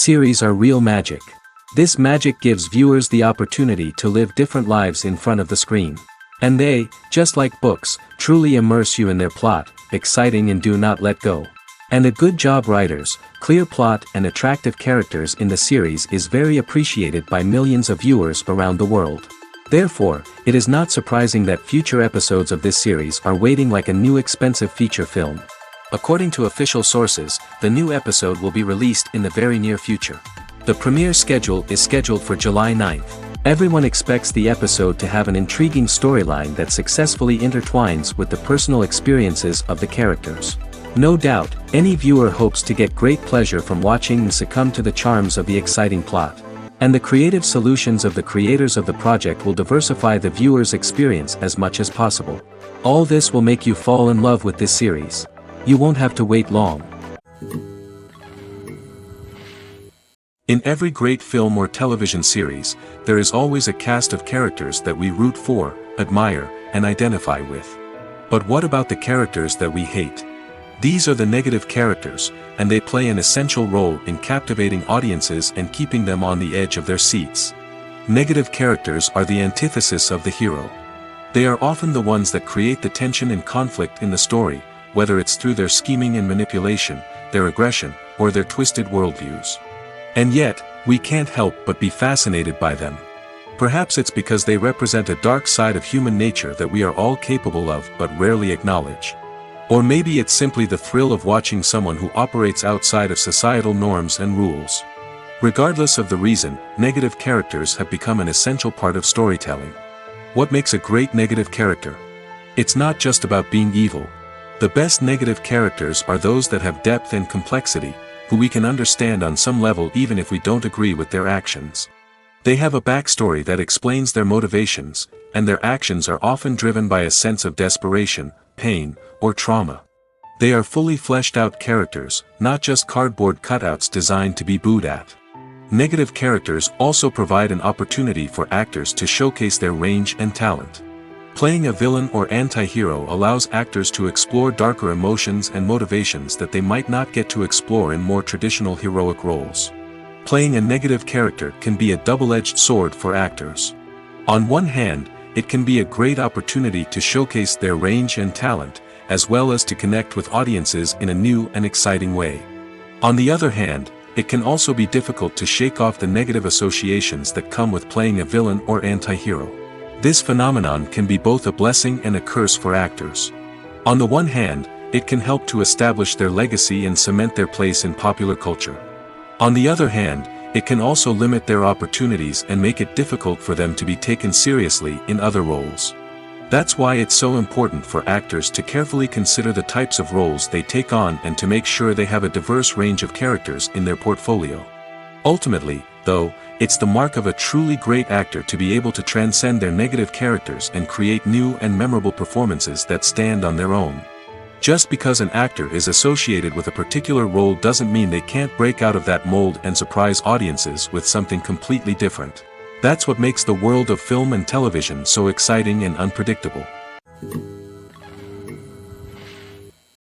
series are real magic. This magic gives viewers the opportunity to live different lives in front of the screen. And they, just like books, truly immerse you in their plot, exciting and do not let go. And a good job writers, clear plot and attractive characters in the series is very appreciated by millions of viewers around the world. Therefore, it is not surprising that future episodes of this series are waiting like a new expensive feature film. According to official sources, the new episode will be released in the very near future. The premiere schedule is scheduled for July 9th. Everyone expects the episode to have an intriguing storyline that successfully intertwines with the personal experiences of the characters. No doubt, any viewer hopes to get great pleasure from watching and succumb to the charms of the exciting plot. And the creative solutions of the creators of the project will diversify the viewer's experience as much as possible. All this will make you fall in love with this series. You won't have to wait long. In every great film or television series, there is always a cast of characters that we root for, admire, and identify with. But what about the characters that we hate? These are the negative characters, and they play an essential role in captivating audiences and keeping them on the edge of their seats. Negative characters are the antithesis of the hero. They are often the ones that create the tension and conflict in the story, whether it's through their scheming and manipulation, their aggression, or their twisted worldviews. And yet, we can't help but be fascinated by them. Perhaps it's because they represent a dark side of human nature that we are all capable of but rarely acknowledge. Or maybe it's simply the thrill of watching someone who operates outside of societal norms and rules. Regardless of the reason, negative characters have become an essential part of storytelling. What makes a great negative character? It's not just about being evil. The best negative characters are those that have depth and complexity, who we can understand on some level even if we don't agree with their actions. They have a backstory that explains their motivations, and their actions are often driven by a sense of desperation, pain, or trauma. They are fully fleshed out characters, not just cardboard cutouts designed to be booed at. Negative characters also provide an opportunity for actors to showcase their range and talent. Playing a villain or anti-hero allows actors to explore darker emotions and motivations that they might not get to explore in more traditional heroic roles. Playing a negative character can be a double-edged sword for actors. On one hand, it can be a great opportunity to showcase their range and talent, as well as to connect with audiences in a new and exciting way. On the other hand, it can also be difficult to shake off the negative associations that come with playing a villain or anti-hero. This phenomenon can be both a blessing and a curse for actors. On the one hand, it can help to establish their legacy and cement their place in popular culture. On the other hand, it can also limit their opportunities and make it difficult for them to be taken seriously in other roles. That's why it's so important for actors to carefully consider the types of roles they take on and to make sure they have a diverse range of characters in their portfolio. Ultimately, though, it's the mark of a truly great actor to be able to transcend their negative characters and create new and memorable performances that stand on their own. Just because an actor is associated with a particular role doesn't mean they can't break out of that mold and surprise audiences with something completely different. That's what makes the world of film and television so exciting and unpredictable.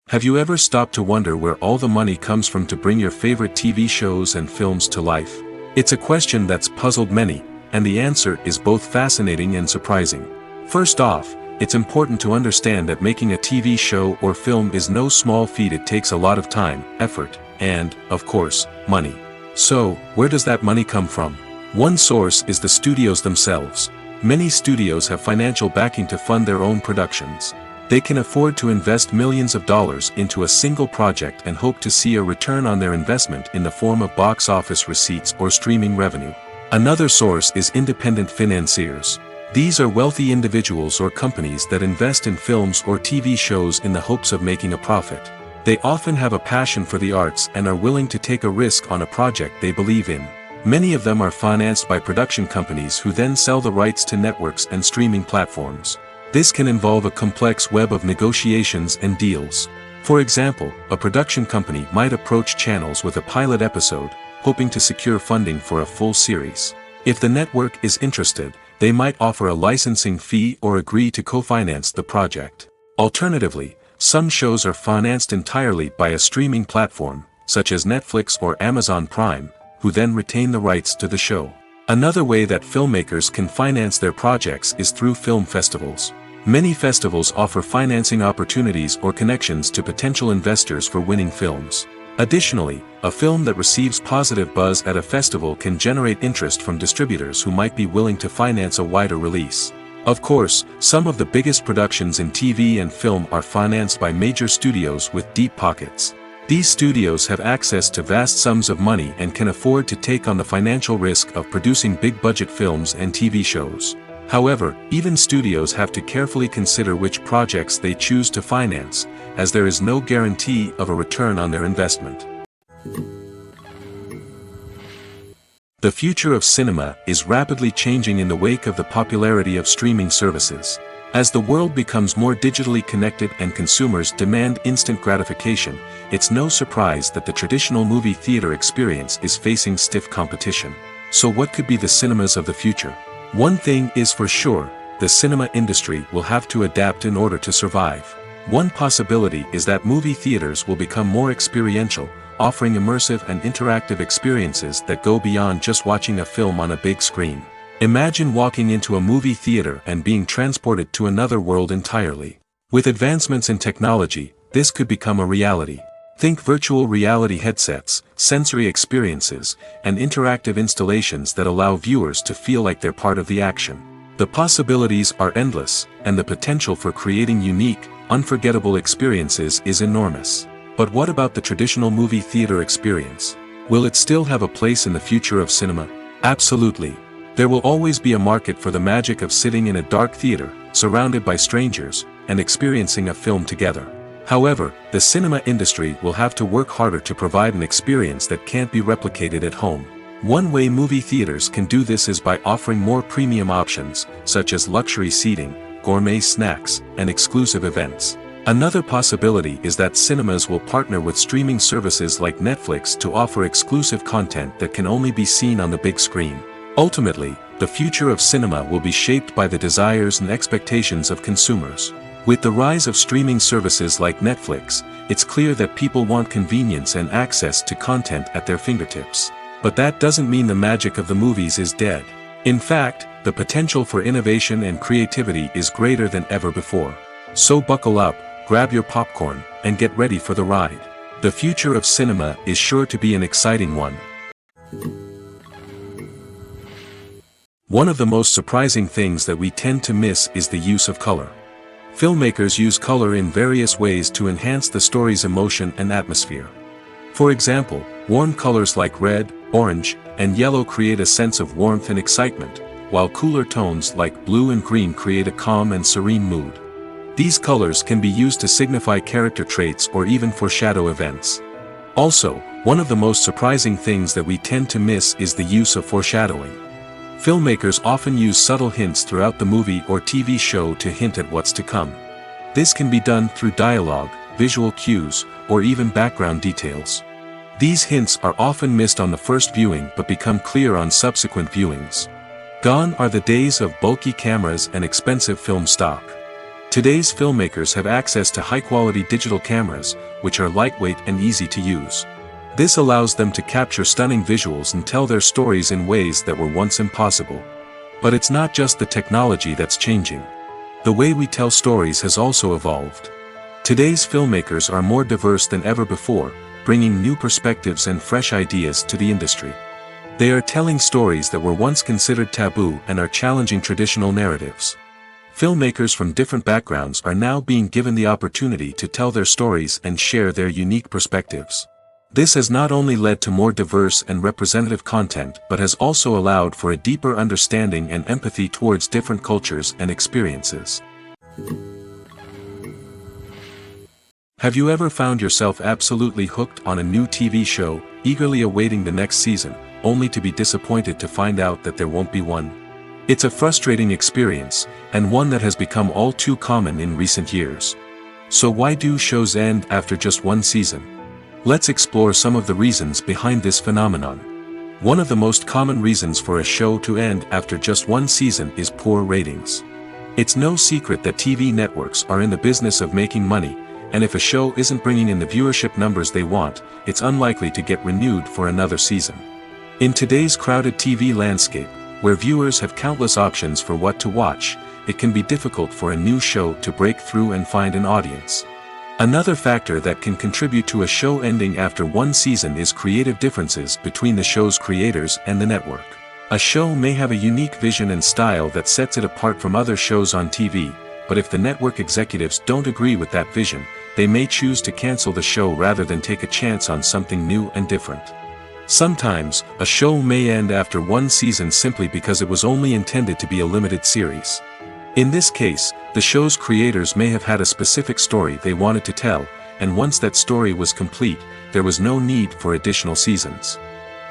Have you ever stopped to wonder where all the money comes from to bring your favorite TV shows and films to life? It's a question that's puzzled many, and the answer is both fascinating and surprising. First off, it's important to understand that making a TV show or film is no small feat. It takes a lot of time, effort, and, of course, money. So, where does that money come from? One source is the studios themselves. Many studios have financial backing to fund their own productions. They can afford to invest millions of dollars into a single project and hope to see a return on their investment in the form of box office receipts or streaming revenue. Another source is independent financiers. These are wealthy individuals or companies that invest in films or TV shows in the hopes of making a profit. They often have a passion for the arts and are willing to take a risk on a project they believe in. Many of them are financed by production companies who then sell the rights to networks and streaming platforms. This can involve a complex web of negotiations and deals. For example, a production company might approach channels with a pilot episode, hoping to secure funding for a full series. If the network is interested, they might offer a licensing fee or agree to co-finance the project. Alternatively, some shows are financed entirely by a streaming platform, such as Netflix or Amazon Prime, who then retain the rights to the show. Another way that filmmakers can finance their projects is through film festivals. Many festivals offer financing opportunities or connections to potential investors for winning films. Additionally, a film that receives positive buzz at a festival can generate interest from distributors who might be willing to finance a wider release. Of course, some of the biggest productions in TV and film are financed by major studios with deep pockets. These studios have access to vast sums of money and can afford to take on the financial risk of producing big-budget films and TV shows. However, even studios have to carefully consider which projects they choose to finance, as there is no guarantee of a return on their investment. The future of cinema is rapidly changing in the wake of the popularity of streaming services. As the world becomes more digitally connected and consumers demand instant gratification, it's no surprise that the traditional movie theater experience is facing stiff competition. So what could be the cinemas of the future? One thing is for sure, the cinema industry will have to adapt in order to survive. One possibility is that movie theaters will become more experiential, offering immersive and interactive experiences that go beyond just watching a film on a big screen. Imagine walking into a movie theater and being transported to another world entirely. With advancements in technology, this could become a reality. Think virtual reality headsets, sensory experiences, and interactive installations that allow viewers to feel like they're part of the action. The possibilities are endless, and the potential for creating unique, unforgettable experiences is enormous. But what about the traditional movie theater experience? Will it still have a place in the future of cinema? Absolutely. There will always be a market for the magic of sitting in a dark theater, surrounded by strangers, and experiencing a film together. However, the cinema industry will have to work harder to provide an experience that can't be replicated at home. One way movie theaters can do this is by offering more premium options, such as luxury seating, gourmet snacks, and exclusive events. Another possibility is that cinemas will partner with streaming services like Netflix to offer exclusive content that can only be seen on the big screen. Ultimately, the future of cinema will be shaped by the desires and expectations of consumers. With the rise of streaming services like Netflix, it's clear that people want convenience and access to content at their fingertips. But that doesn't mean the magic of the movies is dead. In fact, the potential for innovation and creativity is greater than ever before. So buckle up, grab your popcorn, and get ready for the ride. The future of cinema is sure to be an exciting one. One of the most surprising things that we tend to miss is the use of color. Filmmakers use color in various ways to enhance the story's emotion and atmosphere. For example, warm colors like red, orange, and yellow create a sense of warmth and excitement, while cooler tones like blue and green create a calm and serene mood. These colors can be used to signify character traits or even foreshadow events. Also, one of the most surprising things that we tend to miss is the use of foreshadowing. Filmmakers often use subtle hints throughout the movie or TV show to hint at what's to come. This can be done through dialogue, visual cues, or even background details. These hints are often missed on the first viewing but become clear on subsequent viewings. Gone are the days of bulky cameras and expensive film stock. Today's filmmakers have access to high-quality digital cameras, which are lightweight and easy to use. This allows them to capture stunning visuals and tell their stories in ways that were once impossible. But it's not just the technology that's changing. The way we tell stories has also evolved. Today's filmmakers are more diverse than ever before, bringing new perspectives and fresh ideas to the industry. They are telling stories that were once considered taboo and are challenging traditional narratives. Filmmakers from different backgrounds are now being given the opportunity to tell their stories and share their unique perspectives. This has not only led to more diverse and representative content but has also allowed for a deeper understanding and empathy towards different cultures and experiences. Have you ever found yourself absolutely hooked on a new TV show, eagerly awaiting the next season, only to be disappointed to find out that there won't be one? It's a frustrating experience, and one that has become all too common in recent years. So why do shows end after just one season? Let's explore some of the reasons behind this phenomenon. One of the most common reasons for a show to end after just one season is poor ratings. It's no secret that TV networks are in the business of making money, and if a show isn't bringing in the viewership numbers they want, it's unlikely to get renewed for another season. In today's crowded TV landscape, where viewers have countless options for what to watch, it can be difficult for a new show to break through and find an audience. Another factor that can contribute to a show ending after one season is creative differences between the show's creators and the network. A show may have a unique vision and style that sets it apart from other shows on TV, but if the network executives don't agree with that vision, they may choose to cancel the show rather than take a chance on something new and different. Sometimes, a show may end after one season simply because it was only intended to be a limited series. In this case, the show's creators may have had a specific story they wanted to tell, and once that story was complete, there was no need for additional seasons.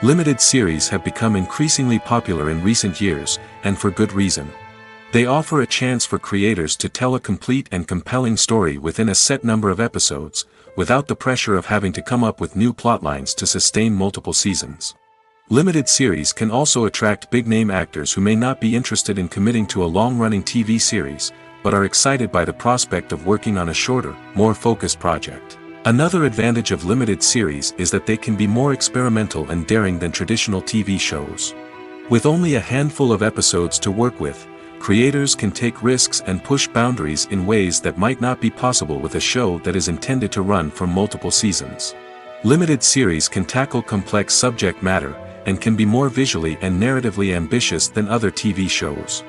Limited series have become increasingly popular in recent years, and for good reason. They offer a chance for creators to tell a complete and compelling story within a set number of episodes, without the pressure of having to come up with new plotlines to sustain multiple seasons. Limited series can also attract big-name actors who may not be interested in committing to a long-running TV series, but are excited by the prospect of working on a shorter, more focused project. Another advantage of limited series is that they can be more experimental and daring than traditional TV shows. With only a handful of episodes to work with, creators can take risks and push boundaries in ways that might not be possible with a show that is intended to run for multiple seasons. Limited series can tackle complex subject matter, and can be more visually and narratively ambitious than other TV shows.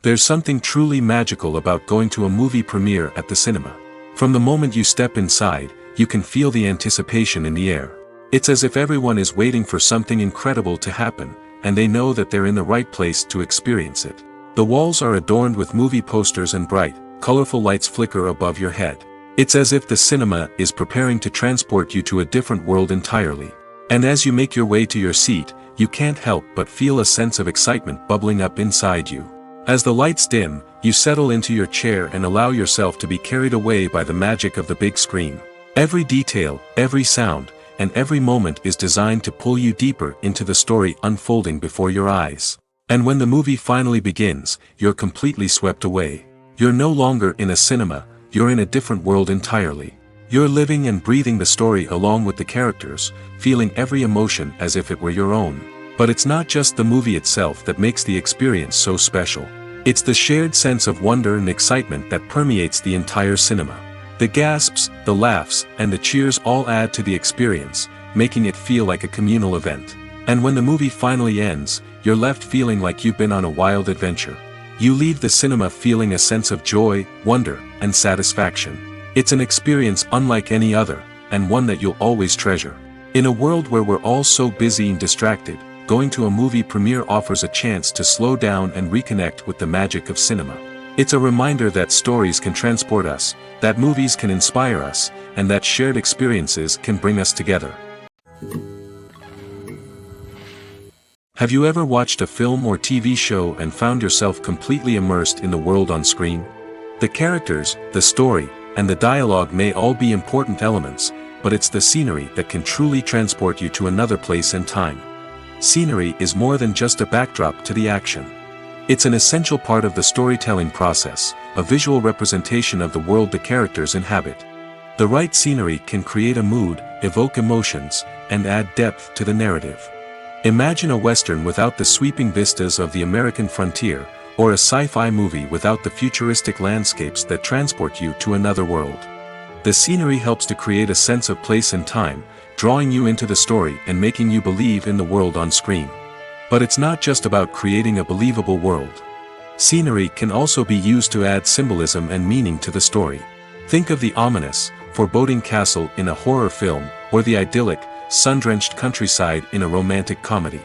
There's something truly magical about going to a movie premiere at the cinema. From the moment you step inside, you can feel the anticipation in the air. It's as if everyone is waiting for something incredible to happen, and they know that they're in the right place to experience it. The walls are adorned with movie posters and bright, colorful lights flicker above your head. It's as if the cinema is preparing to transport you to a different world entirely. And as you make your way to your seat, you can't help but feel a sense of excitement bubbling up inside you. As the lights dim, you settle into your chair and allow yourself to be carried away by the magic of the big screen. Every detail, every sound, and every moment is designed to pull you deeper into the story unfolding before your eyes. And when the movie finally begins, you're completely swept away. You're no longer in a cinema, you're in a different world entirely. You're living and breathing the story along with the characters, feeling every emotion as if it were your own. But it's not just the movie itself that makes the experience so special. It's the shared sense of wonder and excitement that permeates the entire cinema. The gasps, the laughs, and the cheers all add to the experience, making it feel like a communal event. And when the movie finally ends, you're left feeling like you've been on a wild adventure. You leave the cinema feeling a sense of joy, wonder, and satisfaction. It's an experience unlike any other, and one that you'll always treasure. In a world where we're all so busy and distracted, going to a movie premiere offers a chance to slow down and reconnect with the magic of cinema. It's a reminder that stories can transport us, that movies can inspire us, and that shared experiences can bring us together. Have you ever watched a film or TV show and found yourself completely immersed in the world on screen? The characters, the story, and the dialogue may all be important elements, but it's the scenery that can truly transport you to another place and time. Scenery is more than just a backdrop to the action. It's an essential part of the storytelling process, a visual representation of the world the characters inhabit. The right scenery can create a mood, evoke emotions, and add depth to the narrative. Imagine a Western without the sweeping vistas of the American frontier, or a sci-fi movie without the futuristic landscapes that transport you to another world. The scenery helps to create a sense of place and time, drawing you into the story and making you believe in the world on screen. But it's not just about creating a believable world. Scenery can also be used to add symbolism and meaning to the story. Think of the ominous, foreboding castle in a horror film, or the idyllic, sun-drenched countryside in a romantic comedy.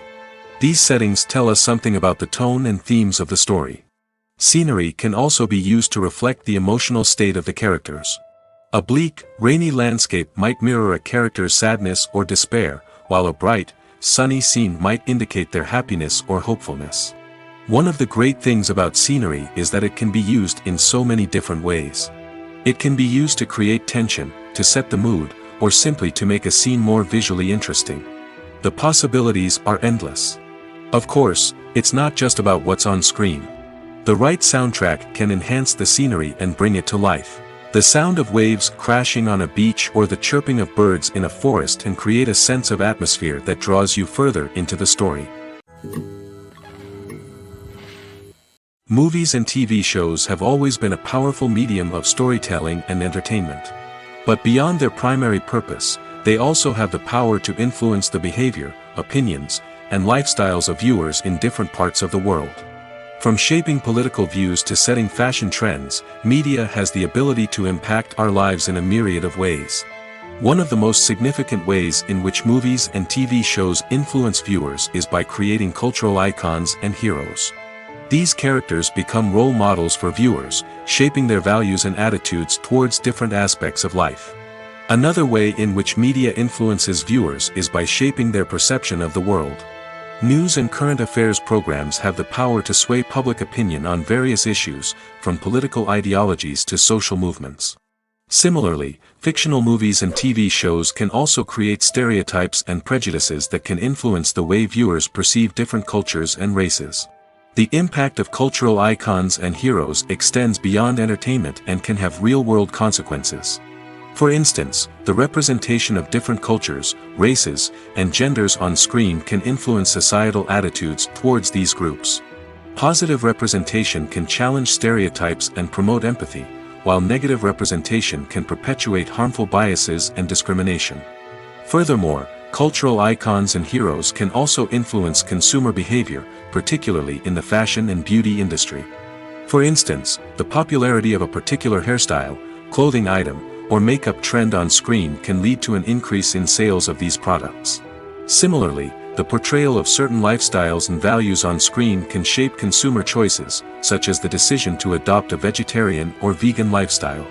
These settings tell us something about the tone and themes of the story. Scenery can also be used to reflect the emotional state of the characters. A bleak, rainy landscape might mirror a character's sadness or despair, while a bright, sunny scene might indicate their happiness or hopefulness. One of the great things about scenery is that it can be used in so many different ways. It can be used to create tension, to set the mood, or simply to make a scene more visually interesting. The possibilities are endless. Of course, it's not just about what's on screen. The right soundtrack can enhance the scenery and bring it to life. The sound of waves crashing on a beach or the chirping of birds in a forest can create a sense of atmosphere that draws you further into the story. Movies and TV shows have always been a powerful medium of storytelling and entertainment. But beyond their primary purpose, they also have the power to influence the behavior, opinions, and lifestyles of viewers in different parts of the world. From shaping political views to setting fashion trends, media has the ability to impact our lives in a myriad of ways. One of the most significant ways in which movies and TV shows influence viewers is by creating cultural icons and heroes. These characters become role models for viewers, shaping their values and attitudes towards different aspects of life. Another way in which media influences viewers is by shaping their perception of the world. News and current affairs programs have the power to sway public opinion on various issues, from political ideologies to social movements. Similarly, fictional movies and TV shows can also create stereotypes and prejudices that can influence the way viewers perceive different cultures and races. The impact of cultural icons and heroes extends beyond entertainment and can have real-world consequences. For instance, the representation of different cultures, races, and genders on screen can influence societal attitudes towards these groups. Positive representation can challenge stereotypes and promote empathy, while negative representation can perpetuate harmful biases and discrimination. Furthermore, cultural icons and heroes can also influence consumer behavior, particularly in the fashion and beauty industry. For instance, the popularity of a particular hairstyle, clothing item, or makeup trend on screen can lead to an increase in sales of these products. Similarly, the portrayal of certain lifestyles and values on screen can shape consumer choices, such as the decision to adopt a vegetarian or vegan lifestyle.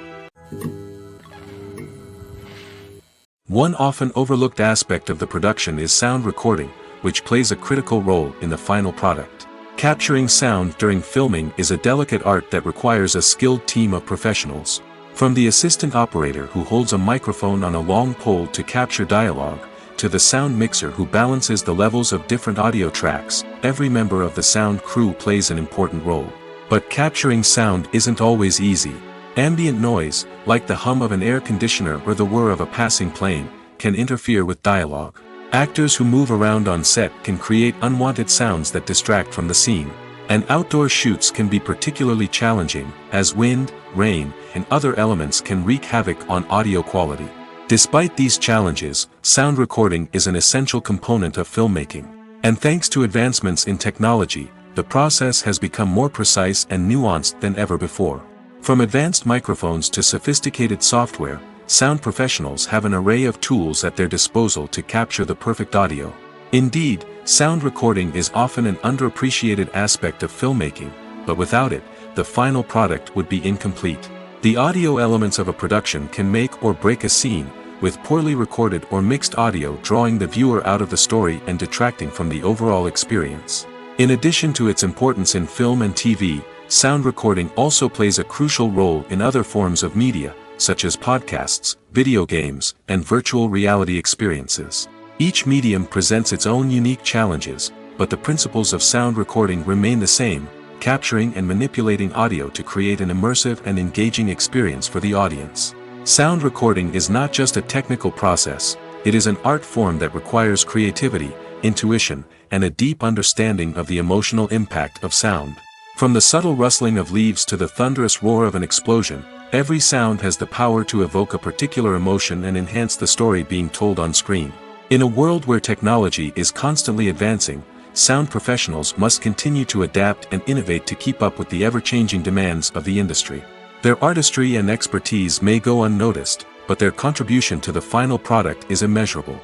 One often overlooked aspect of the production is sound recording, which plays a critical role in the final product. Capturing sound during filming is a delicate art that requires a skilled team of professionals. From the assistant operator who holds a microphone on a long pole to capture dialogue, to the sound mixer who balances the levels of different audio tracks, every member of the sound crew plays an important role. But capturing sound isn't always easy. Ambient noise, like the hum of an air conditioner or the whir of a passing plane, can interfere with dialogue. Actors who move around on set can create unwanted sounds that distract from the scene. And outdoor shoots can be particularly challenging, as wind, rain, and other elements can wreak havoc on audio quality. Despite these challenges, sound recording is an essential component of filmmaking. And thanks to advancements in technology, the process has become more precise and nuanced than ever before. From advanced microphones to sophisticated software, sound professionals have an array of tools at their disposal to capture the perfect audio. Indeed, sound recording is often an underappreciated aspect of filmmaking, but without it, the final product would be incomplete. The audio elements of a production can make or break a scene, with poorly recorded or mixed audio drawing the viewer out of the story and detracting from the overall experience. In addition to its importance in film and TV, sound recording also plays a crucial role in other forms of media, such as podcasts, video games, and virtual reality experiences. Each medium presents its own unique challenges, but the principles of sound recording remain the same, capturing and manipulating audio to create an immersive and engaging experience for the audience. Sound recording is not just a technical process, it is an art form that requires creativity, intuition, and a deep understanding of the emotional impact of sound. From the subtle rustling of leaves to the thunderous roar of an explosion, every sound has the power to evoke a particular emotion and enhance the story being told on screen. In a world where technology is constantly advancing, sound professionals must continue to adapt and innovate to keep up with the ever-changing demands of the industry. Their artistry and expertise may go unnoticed, but their contribution to the final product is immeasurable.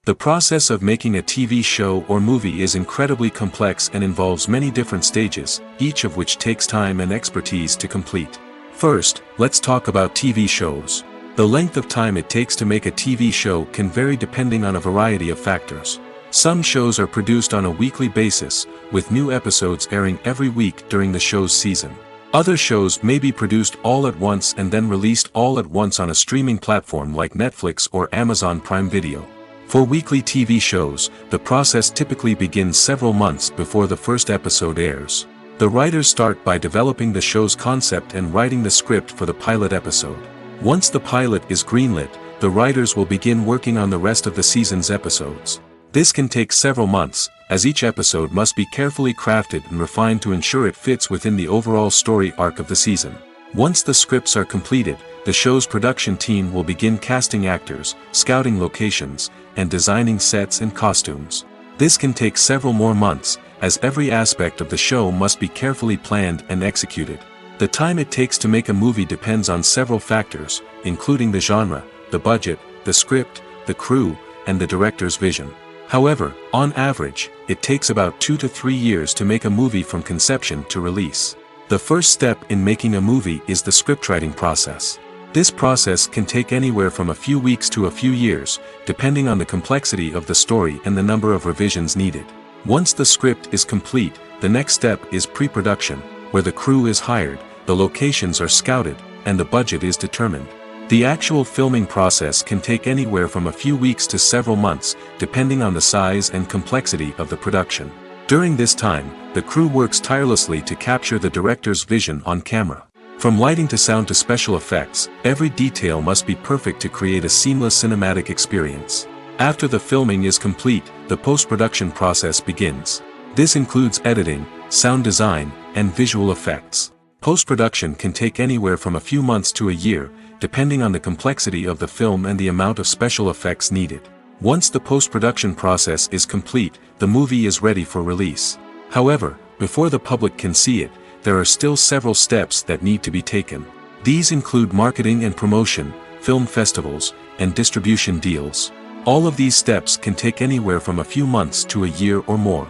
The process of making a TV show or movie is incredibly complex and involves many different stages, each of which takes time and expertise to complete. First, let's talk about TV shows. The length of time it takes to make a TV show can vary depending on a variety of factors. Some shows are produced on a weekly basis, with new episodes airing every week during the show's season. Other shows may be produced all at once and then released all at once on a streaming platform like Netflix or Amazon Prime Video. For weekly TV shows, the process typically begins several months before the first episode airs. The writers start by developing the show's concept and writing the script for the pilot episode. Once the pilot is greenlit, the writers will begin working on the rest of the season's episodes. This can take several months, as each episode must be carefully crafted and refined to ensure it fits within the overall story arc of the season. Once the scripts are completed, the show's production team will begin casting actors, scouting locations, and designing sets and costumes. This can take several more months, as every aspect of the show must be carefully planned and executed. The time it takes to make a movie depends on several factors, including the genre, the budget, the script, the crew, and the director's vision. However, on average, it takes about 2 to 3 years to make a movie from conception to release. The first step in making a movie is the scriptwriting process. This process can take anywhere from a few weeks to a few years, depending on the complexity of the story and the number of revisions needed. Once the script is complete, the next step is pre-production, where the crew is hired, the locations are scouted, and the budget is determined. The actual filming process can take anywhere from a few weeks to several months, depending on the size and complexity of the production. During this time, the crew works tirelessly to capture the director's vision on camera. From lighting to sound to special effects, every detail must be perfect to create a seamless cinematic experience. After the filming is complete, the post-production process begins. This includes editing, sound design, and visual effects. Post-production can take anywhere from a few months to a year, depending on the complexity of the film and the amount of special effects needed. Once the post-production process is complete, the movie is ready for release. However, before the public can see it, there are still several steps that need to be taken. These include marketing and promotion, film festivals, and distribution deals. All of these steps can take anywhere from a few months to a year or more.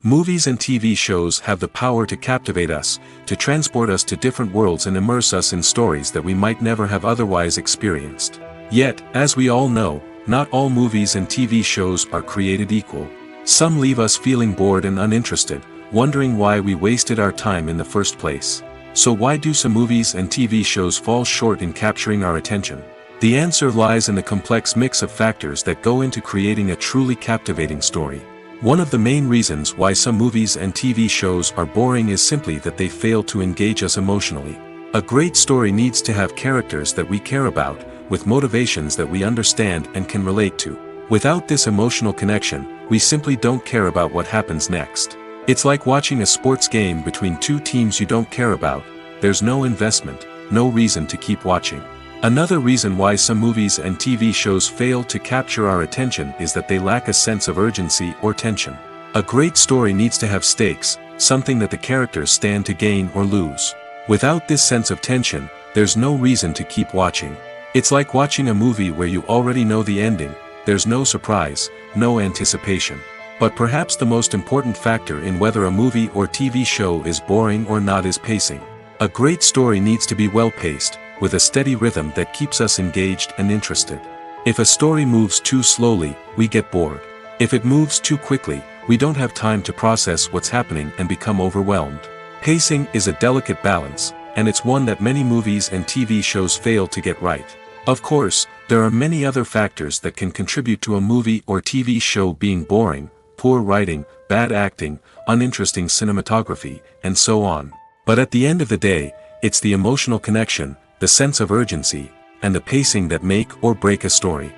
Movies and TV shows have the power to captivate us, to transport us to different worlds and immerse us in stories that we might never have otherwise experienced. Yet, as we all know, not all movies and TV shows are created equal. Some leave us feeling bored and uninterested, wondering why we wasted our time in the first place. So why do some movies and TV shows fall short in capturing our attention? The answer lies in the complex mix of factors that go into creating a truly captivating story. One of the main reasons why some movies and TV shows are boring is simply that they fail to engage us emotionally. A great story needs to have characters that we care about, with motivations that we understand and can relate to. Without this emotional connection, we simply don't care about what happens next. It's like watching a sports game between two teams you don't care about. There's no investment, no reason to keep watching. Another reason why some movies and TV shows fail to capture our attention is that they lack a sense of urgency or tension. A great story needs to have stakes, something that the characters stand to gain or lose. Without this sense of tension, there's no reason to keep watching. It's like watching a movie where you already know the ending. There's no surprise, no anticipation. But perhaps the most important factor in whether a movie or TV show is boring or not is pacing. A great story needs to be well-paced, with a steady rhythm that keeps us engaged and interested. If a story moves too slowly, we get bored. If it moves too quickly, we don't have time to process what's happening and become overwhelmed. Pacing is a delicate balance, and it's one that many movies and TV shows fail to get right. Of course, there are many other factors that can contribute to a movie or TV show being boring: poor writing, bad acting, uninteresting cinematography, and so on. But at the end of the day, it's the emotional connection, the sense of urgency, and the pacing that make or break a story.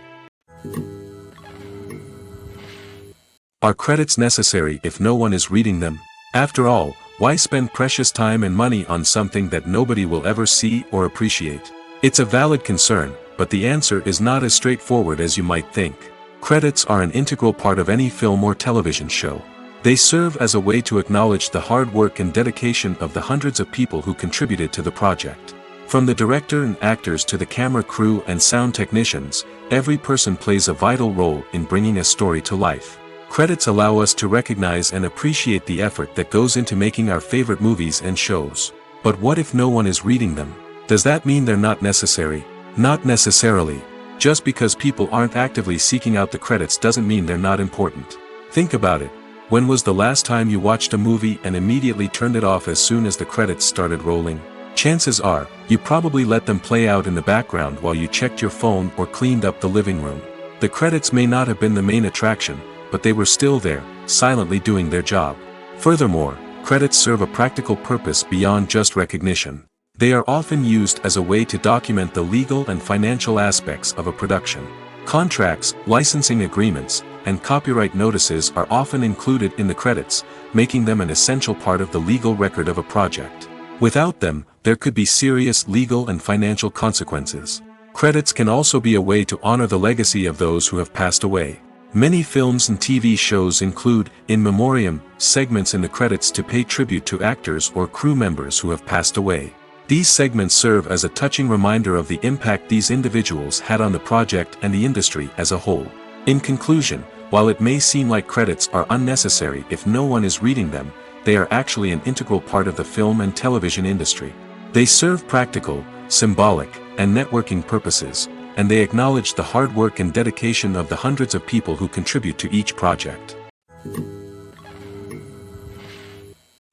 Are credits necessary if no one is reading them? After all, why spend precious time and money on something that nobody will ever see or appreciate? It's a valid concern, but the answer is not as straightforward as you might think. Credits are an integral part of any film or television show. They serve as a way to acknowledge the hard work and dedication of the hundreds of people who contributed to the project. From the director and actors to the camera crew and sound technicians, every person plays a vital role in bringing a story to life. Credits allow us to recognize and appreciate the effort that goes into making our favorite movies and shows. But what if no one is reading them? Does that mean they're not necessary? Not necessarily. Just because people aren't actively seeking out the credits doesn't mean they're not important. Think about it. When was the last time you watched a movie and immediately turned it off as soon as the credits started rolling? Chances are, you probably let them play out in the background while you checked your phone or cleaned up the living room. The credits may not have been the main attraction, but they were still there, silently doing their job. Furthermore, credits serve a practical purpose beyond just recognition. They are often used as a way to document the legal and financial aspects of a production. Contracts, licensing agreements, and copyright notices are often included in the credits, making them an essential part of the legal record of a project. Without them, there could be serious legal and financial consequences. Credits can also be a way to honor the legacy of those who have passed away. Many films and TV shows include, in memoriam, segments in the credits to pay tribute to actors or crew members who have passed away. These segments serve as a touching reminder of the impact these individuals had on the project and the industry as a whole. In conclusion, while it may seem like credits are unnecessary if no one is reading them, they are actually an integral part of the film and television industry. They serve practical, symbolic, and networking purposes, and they acknowledge the hard work and dedication of the hundreds of people who contribute to each project.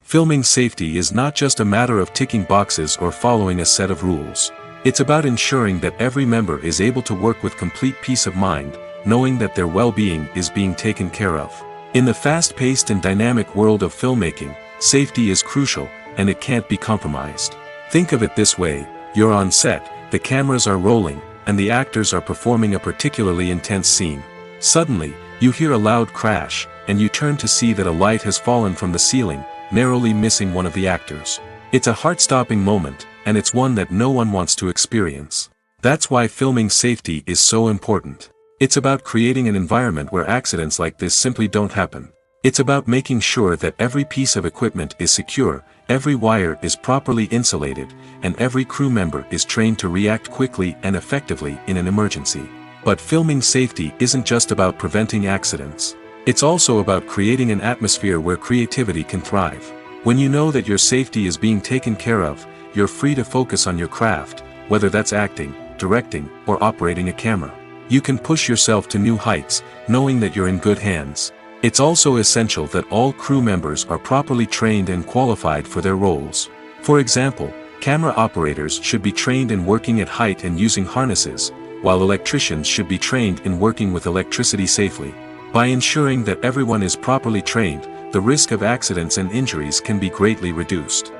Filming safety is not just a matter of ticking boxes or following a set of rules. It's about ensuring that every member is able to work with complete peace of mind, knowing that their well-being is being taken care of. In the fast-paced and dynamic world of filmmaking, safety is crucial, and it can't be compromised. Think of it this way: you're on set, the cameras are rolling, and the actors are performing a particularly intense scene. Suddenly, you hear a loud crash, and you turn to see that a light has fallen from the ceiling, narrowly missing one of the actors. It's a heart-stopping moment, and it's one that no one wants to experience. That's why filming safety is so important. It's about creating an environment where accidents like this simply don't happen. It's about making sure that every piece of equipment is secure, every wire is properly insulated, and every crew member is trained to react quickly and effectively in an emergency. But filming safety isn't just about preventing accidents. It's also about creating an atmosphere where creativity can thrive. When you know that your safety is being taken care of, you're free to focus on your craft, whether that's acting, directing, or operating a camera. You can push yourself to new heights, knowing that you're in good hands. It's also essential that all crew members are properly trained and qualified for their roles. For example, camera operators should be trained in working at height and using harnesses, while electricians should be trained in working with electricity safely. By ensuring that everyone is properly trained, the risk of accidents and injuries can be greatly reduced.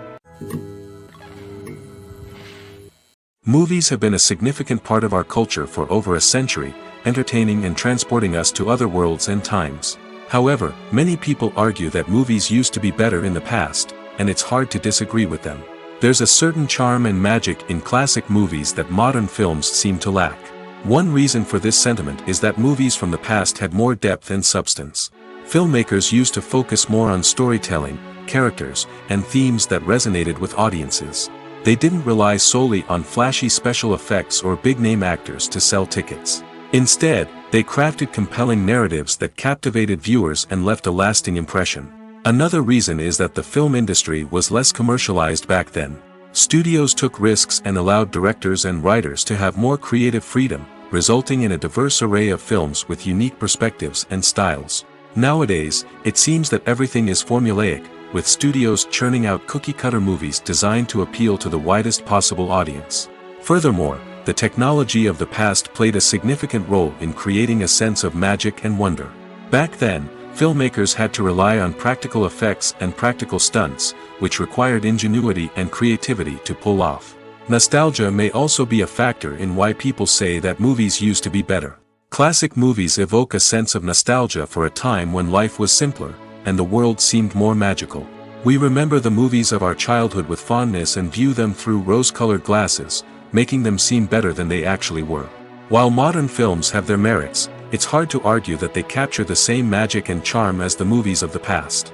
Movies have been a significant part of our culture for over a century, entertaining and transporting us to other worlds and times. However, many people argue that movies used to be better in the past, and it's hard to disagree with them. There's a certain charm and magic in classic movies that modern films seem to lack. One reason for this sentiment is that movies from the past had more depth and substance. Filmmakers used to focus more on storytelling, characters, and themes that resonated with audiences. They didn't rely solely on flashy special effects or big-name actors to sell tickets. Instead, they crafted compelling narratives that captivated viewers and left a lasting impression. Another reason is that the film industry was less commercialized back then. Studios took risks and allowed directors and writers to have more creative freedom, resulting in a diverse array of films with unique perspectives and styles. Nowadays, it seems that everything is formulaic, with studios churning out cookie-cutter movies designed to appeal to the widest possible audience. Furthermore, the technology of the past played a significant role in creating a sense of magic and wonder. Back then, filmmakers had to rely on practical effects and practical stunts, which required ingenuity and creativity to pull off. Nostalgia may also be a factor in why people say that movies used to be better. Classic movies evoke a sense of nostalgia for a time when life was simpler, and the world seemed more magical. We remember the movies of our childhood with fondness and view them through rose-colored glasses, making them seem better than they actually were. While modern films have their merits, it's hard to argue that they capture the same magic and charm as the movies of the past.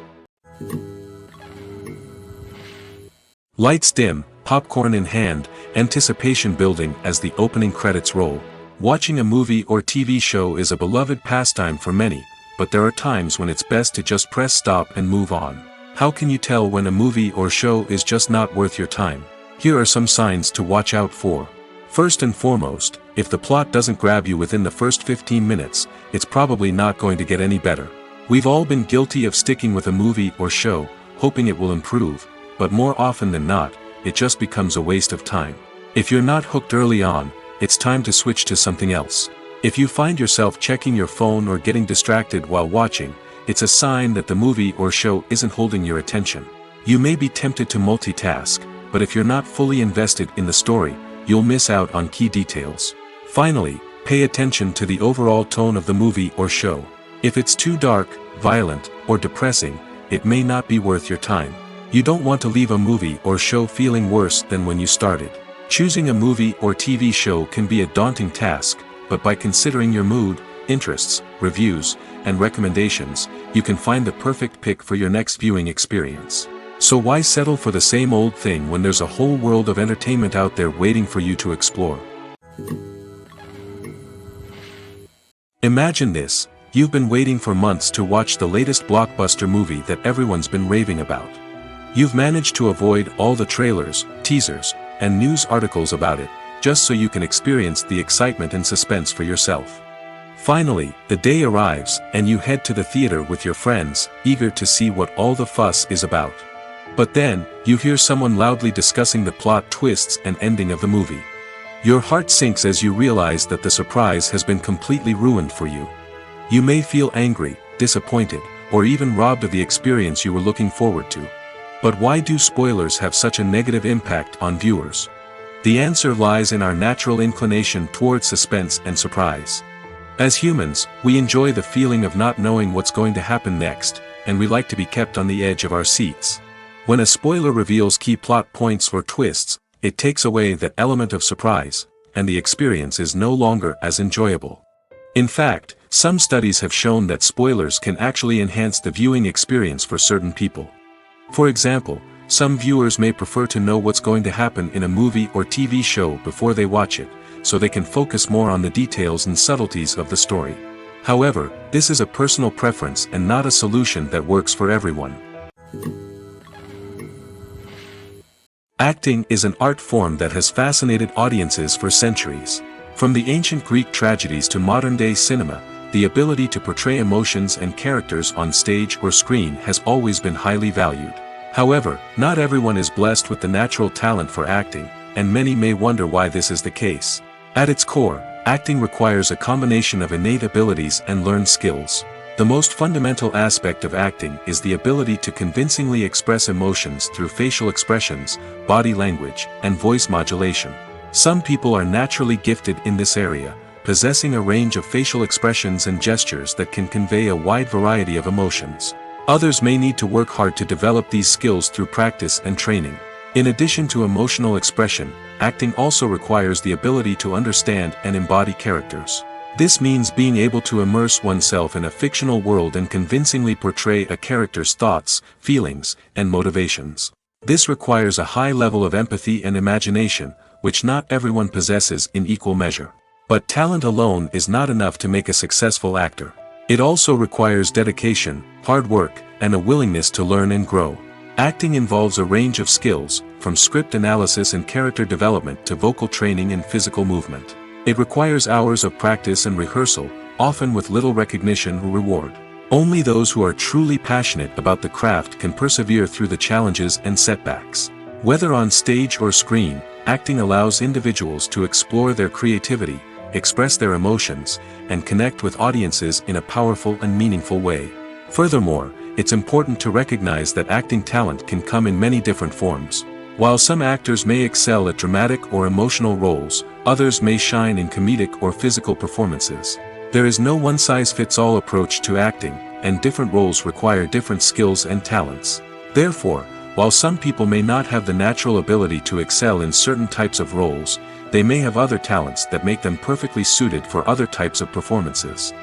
Lights dim, popcorn in hand, anticipation building as the opening credits roll. Watching a movie or TV show is a beloved pastime for many, but there are times when it's best to just press stop and move on. How can you tell when a movie or show is just not worth your time? Here are some signs to watch out for. First and foremost, if the plot doesn't grab you within the first 15 minutes, it's probably not going to get any better. We've all been guilty of sticking with a movie or show, hoping it will improve, but more often than not, it just becomes a waste of time. If you're not hooked early on, it's time to switch to something else. If you find yourself checking your phone or getting distracted while watching, it's a sign that the movie or show isn't holding your attention. You may be tempted to multitask, but if you're not fully invested in the story, you'll miss out on key details. Finally, pay attention to the overall tone of the movie or show. If it's too dark, violent, or depressing, it may not be worth your time. You don't want to leave a movie or show feeling worse than when you started. Choosing a movie or TV show can be a daunting task, but by considering your mood, interests, reviews, and recommendations, you can find the perfect pick for your next viewing experience. So why settle for the same old thing when there's a whole world of entertainment out there waiting for you to explore? Imagine this: you've been waiting for months to watch the latest blockbuster movie that everyone's been raving about. You've managed to avoid all the trailers, teasers, and news articles about it, just so you can experience the excitement and suspense for yourself. Finally, the day arrives, and you head to the theater with your friends, eager to see what all the fuss is about. But then, you hear someone loudly discussing the plot twists and ending of the movie. Your heart sinks as you realize that the surprise has been completely ruined for you. You may feel angry, disappointed, or even robbed of the experience you were looking forward to. But why do spoilers have such a negative impact on viewers? The answer lies in our natural inclination toward suspense and surprise. As humans, we enjoy the feeling of not knowing what's going to happen next, and we like to be kept on the edge of our seats. When a spoiler reveals key plot points or twists, it takes away that element of surprise, and the experience is no longer as enjoyable. In fact, some studies have shown that spoilers can actually enhance the viewing experience for certain people. For example, some viewers may prefer to know what's going to happen in a movie or TV show before they watch it, so they can focus more on the details and subtleties of the story. However, this is a personal preference and not a solution that works for everyone. Acting is an art form that has fascinated audiences for centuries. From the ancient Greek tragedies to modern-day cinema, the ability to portray emotions and characters on stage or screen has always been highly valued. However, not everyone is blessed with the natural talent for acting, and many may wonder why this is the case. At its core, acting requires a combination of innate abilities and learned skills. The most fundamental aspect of acting is the ability to convincingly express emotions through facial expressions, body language, and voice modulation. Some people are naturally gifted in this area, possessing a range of facial expressions and gestures that can convey a wide variety of emotions. Others may need to work hard to develop these skills through practice and training. In addition to emotional expression, acting also requires the ability to understand and embody characters. This means being able to immerse oneself in a fictional world and convincingly portray a character's thoughts, feelings, and motivations. This requires a high level of empathy and imagination, which not everyone possesses in equal measure. But talent alone is not enough to make a successful actor. It also requires dedication, hard work, and a willingness to learn and grow. Acting involves a range of skills, from script analysis and character development to vocal training and physical movement. It requires hours of practice and rehearsal, often with little recognition or reward. Only those who are truly passionate about the craft can persevere through the challenges and setbacks. Whether on stage or screen, acting allows individuals to explore their creativity, express their emotions, and connect with audiences in a powerful and meaningful way. Furthermore, it's important to recognize that acting talent can come in many different forms. While some actors may excel at dramatic or emotional roles, others may shine in comedic or physical performances. There is no one-size-fits-all approach to acting, and different roles require different skills and talents. Therefore, while some people may not have the natural ability to excel in certain types of roles, they may have other talents that make them perfectly suited for other types of performances.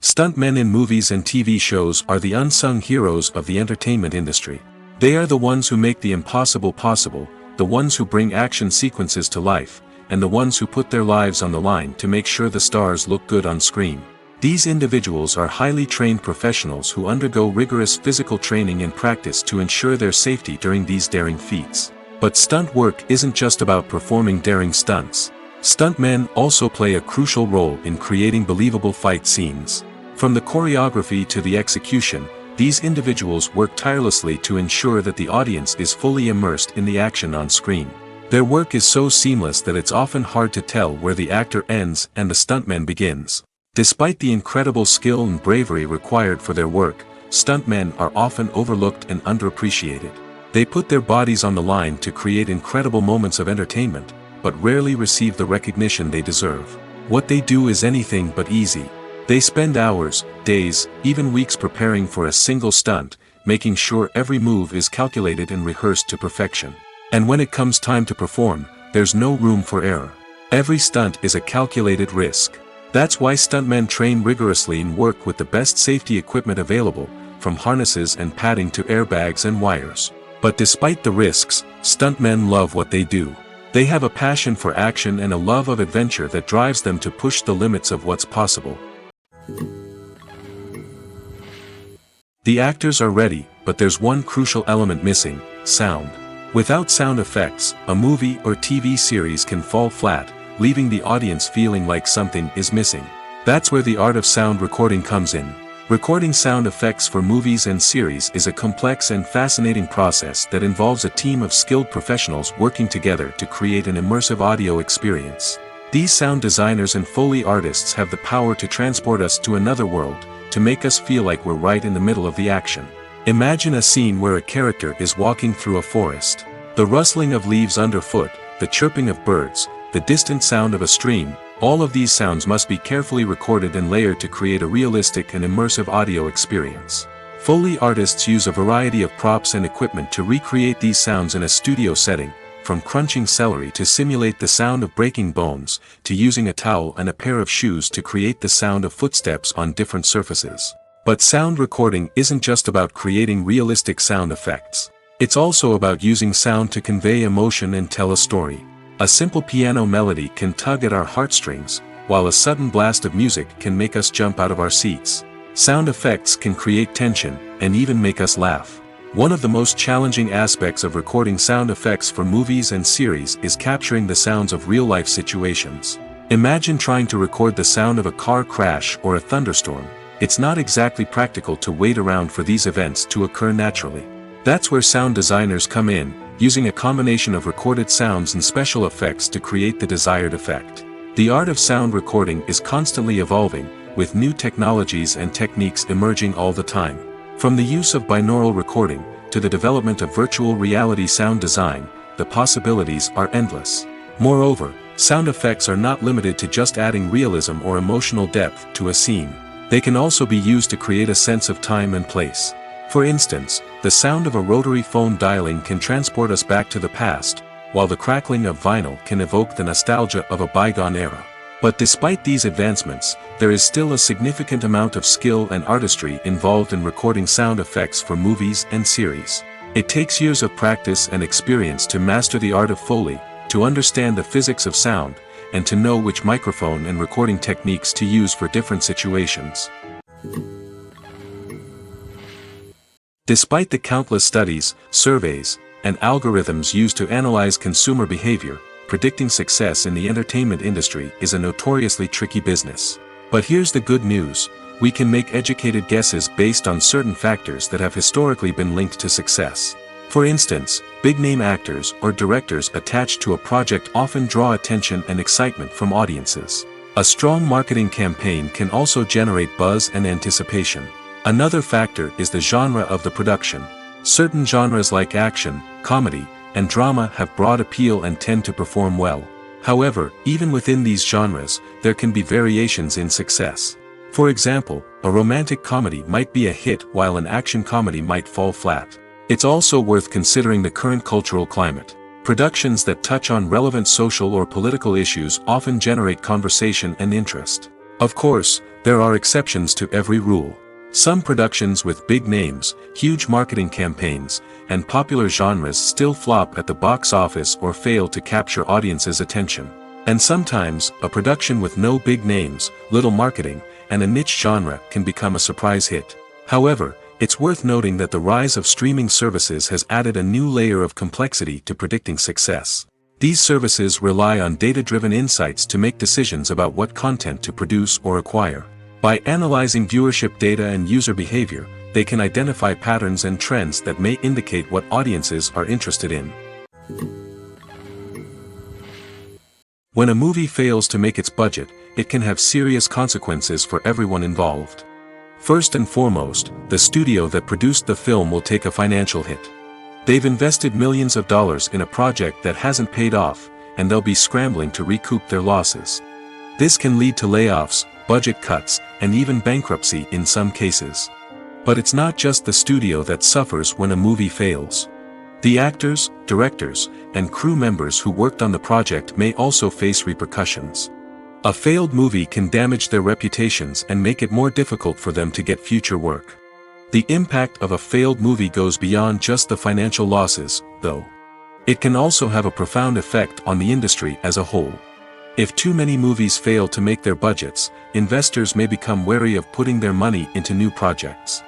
Stuntmen in movies and TV shows are the unsung heroes of the entertainment industry. They are the ones who make the impossible possible, the ones who bring action sequences to life, and the ones who put their lives on the line to make sure the stars look good on screen. These individuals are highly trained professionals who undergo rigorous physical training and practice to ensure their safety during these daring feats. But stunt work isn't just about performing daring stunts. Stuntmen also play a crucial role in creating believable fight scenes. From the choreography to the execution, these individuals work tirelessly to ensure that the audience is fully immersed in the action on screen. Their work is so seamless that it's often hard to tell where the actor ends and the stuntman begins. Despite the incredible skill and bravery required for their work, stuntmen are often overlooked and underappreciated. They put their bodies on the line to create incredible moments of entertainment, but rarely receive the recognition they deserve. What they do is anything but easy. They spend hours, days, even weeks preparing for a single stunt, making sure every move is calculated and rehearsed to perfection. And when it comes time to perform, there's no room for error. Every stunt is a calculated risk. That's why stuntmen train rigorously and work with the best safety equipment available, from harnesses and padding to airbags and wires. But despite the risks, stuntmen love what they do. They have a passion for action and a love of adventure that drives them to push the limits of what's possible. The actors are ready, but there's one crucial element missing: sound. Without sound effects, a movie or TV series can fall flat, leaving the audience feeling like something is missing. That's where the art of sound recording comes in. Recording sound effects for movies and series is a complex and fascinating process that involves a team of skilled professionals working together to create an immersive audio experience. These sound designers and Foley artists have the power to transport us to another world, to make us feel like we're right in the middle of the action. Imagine a scene where a character is walking through a forest. The rustling of leaves underfoot, the chirping of birds, the distant sound of a stream, all of these sounds must be carefully recorded and layered to create a realistic and immersive audio experience. Foley artists use a variety of props and equipment to recreate these sounds in a studio setting, from crunching celery to simulate the sound of breaking bones, to using a towel and a pair of shoes to create the sound of footsteps on different surfaces. But sound recording isn't just about creating realistic sound effects. It's also about using sound to convey emotion and tell a story. A simple piano melody can tug at our heartstrings, while a sudden blast of music can make us jump out of our seats. Sound effects can create tension, and even make us laugh. One of the most challenging aspects of recording sound effects for movies and series is capturing the sounds of real-life situations. Imagine trying to record the sound of a car crash or a thunderstorm. It's not exactly practical to wait around for these events to occur naturally. That's where sound designers come in, using a combination of recorded sounds and special effects to create the desired effect. The art of sound recording is constantly evolving, with new technologies and techniques emerging all the time. From the use of binaural recording, to the development of virtual reality sound design, the possibilities are endless. Moreover, sound effects are not limited to just adding realism or emotional depth to a scene. They can also be used to create a sense of time and place. For instance, the sound of a rotary phone dialing can transport us back to the past, while the crackling of vinyl can evoke the nostalgia of a bygone era. But despite these advancements, there is still a significant amount of skill and artistry involved in recording sound effects for movies and series. It takes years of practice and experience to master the art of Foley, to understand the physics of sound, and to know which microphone and recording techniques to use for different situations. Despite the countless studies, surveys, and algorithms used to analyze consumer behavior, predicting success in the entertainment industry is a notoriously tricky business. But here's the good news: we can make educated guesses based on certain factors that have historically been linked to success. For instance, big-name actors or directors attached to a project often draw attention and excitement from audiences. A strong marketing campaign can also generate buzz and anticipation. Another factor is the genre of the production. Certain genres like action, comedy, and drama have broad appeal and tend to perform well. However, even within these genres, there can be variations in success. For example, a romantic comedy might be a hit while an action comedy might fall flat. It's also worth considering the current cultural climate. Productions that touch on relevant social or political issues often generate conversation and interest. Of course, there are exceptions to every rule. Some productions with big names, huge marketing campaigns, and popular genres still flop at the box office or fail to capture audiences' attention. And sometimes, a production with no big names, little marketing, and a niche genre can become a surprise hit. However, it's worth noting that the rise of streaming services has added a new layer of complexity to predicting success. These services rely on data-driven insights to make decisions about what content to produce or acquire. By analyzing viewership data and user behavior, they can identify patterns and trends that may indicate what audiences are interested in. When a movie fails to make its budget, it can have serious consequences for everyone involved. First and foremost, the studio that produced the film will take a financial hit. They've invested millions of dollars in a project that hasn't paid off, and they'll be scrambling to recoup their losses. This can lead to layoffs, budget cuts, and even bankruptcy in some cases. But it's not just the studio that suffers when a movie fails. The actors, directors, and crew members who worked on the project may also face repercussions. A failed movie can damage their reputations and make it more difficult for them to get future work. The impact of a failed movie goes beyond just the financial losses, though. It can also have a profound effect on the industry as a whole. If too many movies fail to make their budgets, investors may become wary of putting their money into new projects.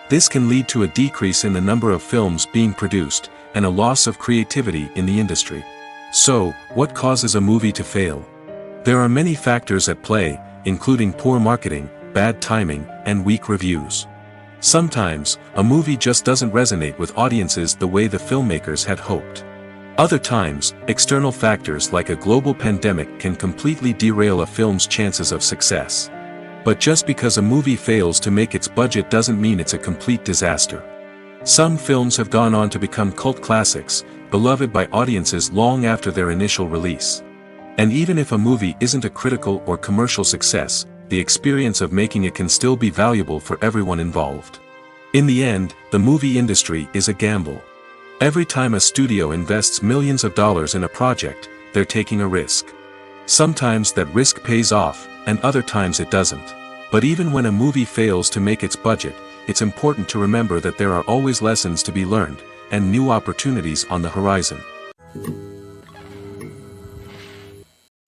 This can lead to a decrease in the number of films being produced, and a loss of creativity in the industry. So, what causes a movie to fail? There are many factors at play, including poor marketing, bad timing, and weak reviews. Sometimes, a movie just doesn't resonate with audiences the way the filmmakers had hoped. Other times, external factors like a global pandemic can completely derail a film's chances of success. But just because a movie fails to make its budget doesn't mean it's a complete disaster. Some films have gone on to become cult classics, beloved by audiences long after their initial release. And even if a movie isn't a critical or commercial success, the experience of making it can still be valuable for everyone involved. In the end, the movie industry is a gamble. Every time a studio invests millions of dollars in a project, they're taking a risk. Sometimes that risk pays off, and other times it doesn't. But even when a movie fails to make its budget, it's important to remember that there are always lessons to be learned, and new opportunities on the horizon.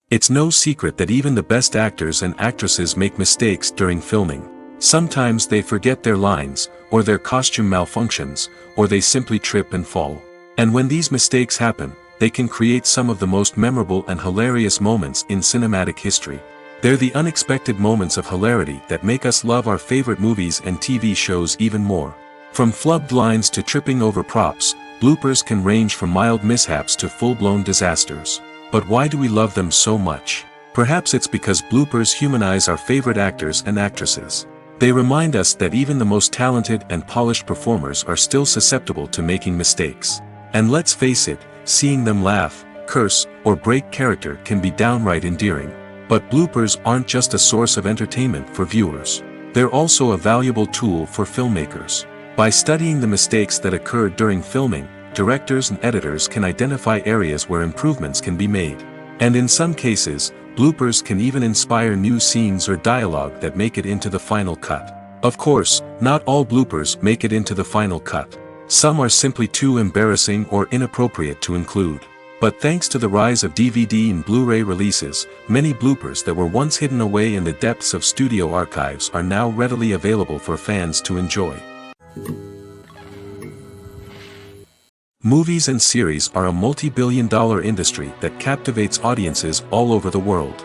It's no secret that even the best actors and actresses make mistakes during filming. Sometimes they forget their lines, or their costume malfunctions, or they simply trip and fall. And when these mistakes happen, they can create some of the most memorable and hilarious moments in cinematic history. They're the unexpected moments of hilarity that make us love our favorite movies and TV shows even more. From flubbed lines to tripping over props, bloopers can range from mild mishaps to full-blown disasters. But why do we love them so much? Perhaps it's because bloopers humanize our favorite actors and actresses. They remind us that even the most talented and polished performers are still susceptible to making mistakes. And let's face it, seeing them laugh, curse, or break character can be downright endearing. But bloopers aren't just a source of entertainment for viewers. They're also a valuable tool for filmmakers. By studying the mistakes that occurred during filming, directors and editors can identify areas where improvements can be made. And in some cases, bloopers can even inspire new scenes or dialogue that make it into the final cut. Of course, not all bloopers make it into the final cut. Some are simply too embarrassing or inappropriate to include. But thanks to the rise of DVD and Blu-ray releases, many bloopers that were once hidden away in the depths of studio archives are now readily available for fans to enjoy. Movies and series are a multi-billion-dollar industry that captivates audiences all over the world.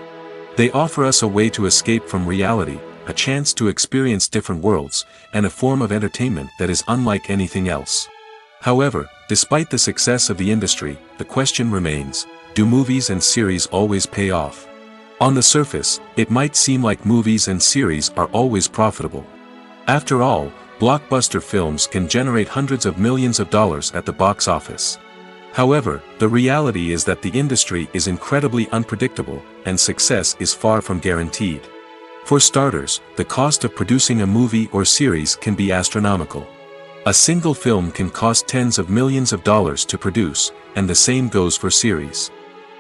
They offer us a way to escape from reality, a chance to experience different worlds, and a form of entertainment that is unlike anything else. However, despite the success of the industry, the question remains, do movies and series always pay off? On the surface, it might seem like movies and series are always profitable. After all, blockbuster films can generate hundreds of millions of dollars at the box office. However, the reality is that the industry is incredibly unpredictable, and success is far from guaranteed. For starters, the cost of producing a movie or series can be astronomical. A single film can cost tens of millions of dollars to produce, and the same goes for series.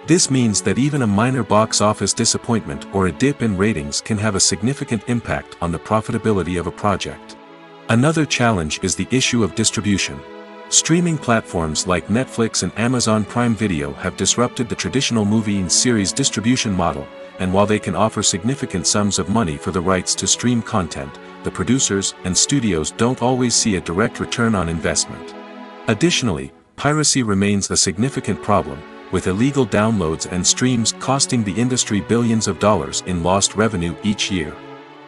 This means that even a minor box office disappointment or a dip in ratings can have a significant impact on the profitability of a project. Another challenge is the issue of distribution. Streaming platforms like Netflix and Amazon Prime Video have disrupted the traditional movie and series distribution model, and while they can offer significant sums of money for the rights to stream content, the producers and studios don't always see a direct return on investment. Additionally, piracy remains a significant problem, with illegal downloads and streams costing the industry billions of dollars in lost revenue each year.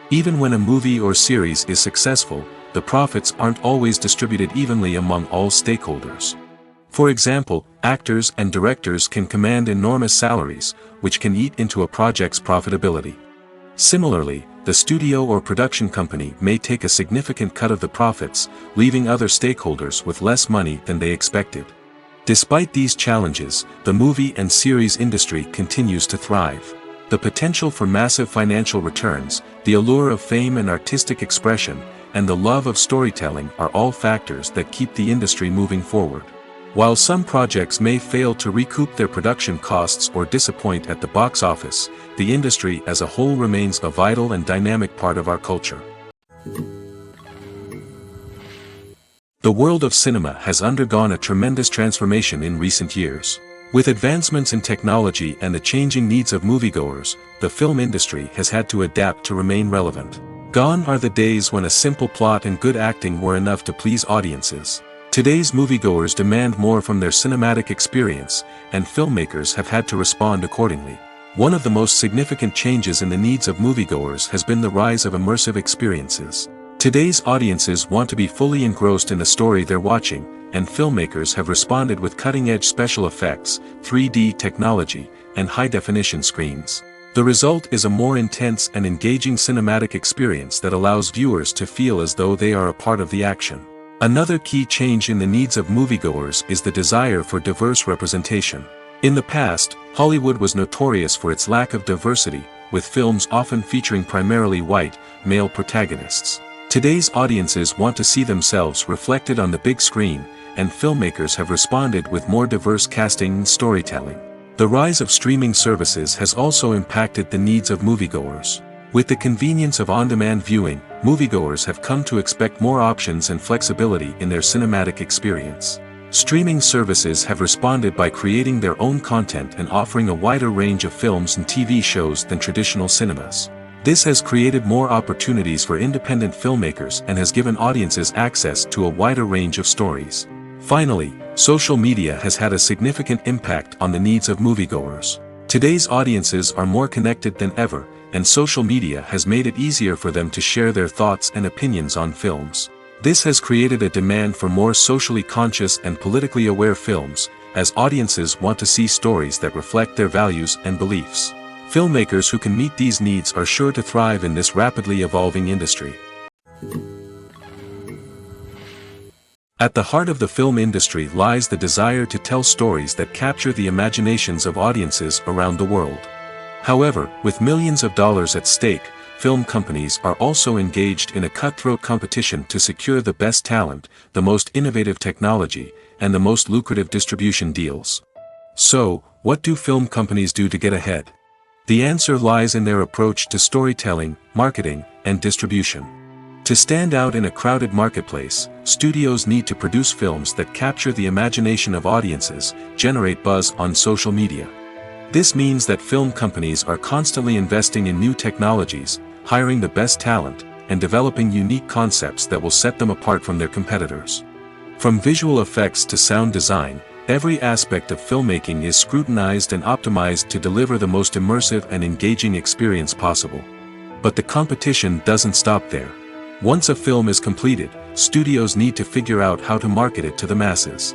Even when a movie or series is successful, the profits aren't always distributed evenly among all stakeholders. For example, actors and directors can command enormous salaries, which can eat into a project's profitability. Similarly, the studio or production company may take a significant cut of the profits, leaving other stakeholders with less money than they expected. Despite these challenges, the movie and series industry continues to thrive. The potential for massive financial returns, the allure of fame and artistic expression, and the love of storytelling are all factors that keep the industry moving forward. While some projects may fail to recoup their production costs or disappoint at the box office, the industry as a whole remains a vital and dynamic part of our culture. The world of cinema has undergone a tremendous transformation in recent years. With advancements in technology and the changing needs of moviegoers, the film industry has had to adapt to remain relevant. Gone are the days when a simple plot and good acting were enough to please audiences. Today's moviegoers demand more from their cinematic experience, and filmmakers have had to respond accordingly. One of the most significant changes in the needs of moviegoers has been the rise of immersive experiences. Today's audiences want to be fully engrossed in the story they're watching, and filmmakers have responded with cutting-edge special effects, 3D technology, and high-definition screens. The result is a more intense and engaging cinematic experience that allows viewers to feel as though they are a part of the action. Another key change in the needs of moviegoers is the desire for diverse representation. In the past, Hollywood was notorious for its lack of diversity, with films often featuring primarily white, male protagonists. Today's audiences want to see themselves reflected on the big screen, and filmmakers have responded with more diverse casting and storytelling. The rise of streaming services has also impacted the needs of moviegoers. With the convenience of on-demand viewing, moviegoers have come to expect more options and flexibility in their cinematic experience. Streaming services have responded by creating their own content and offering a wider range of films and TV shows than traditional cinemas. This has created more opportunities for independent filmmakers and has given audiences access to a wider range of stories. Finally, social media has had a significant impact on the needs of moviegoers. Today's audiences are more connected than ever, and social media has made it easier for them to share their thoughts and opinions on films. This has created a demand for more socially conscious and politically aware films, as audiences want to see stories that reflect their values and beliefs. Filmmakers who can meet these needs are sure to thrive in this rapidly evolving industry. At the heart of the film industry lies the desire to tell stories that capture the imaginations of audiences around the world. However, with millions of dollars at stake, film companies are also engaged in a cutthroat competition to secure the best talent, the most innovative technology, and the most lucrative distribution deals. So, what do film companies do to get ahead? The answer lies in their approach to storytelling, marketing, and distribution. To stand out in a crowded marketplace, studios need to produce films that capture the imagination of audiences, generate buzz on social media. This means that film companies are constantly investing in new technologies, hiring the best talent, and developing unique concepts that will set them apart from their competitors. From visual effects to sound design, every aspect of filmmaking is scrutinized and optimized to deliver the most immersive and engaging experience possible. But the competition doesn't stop there. Once a film is completed, studios need to figure out how to market it to the masses.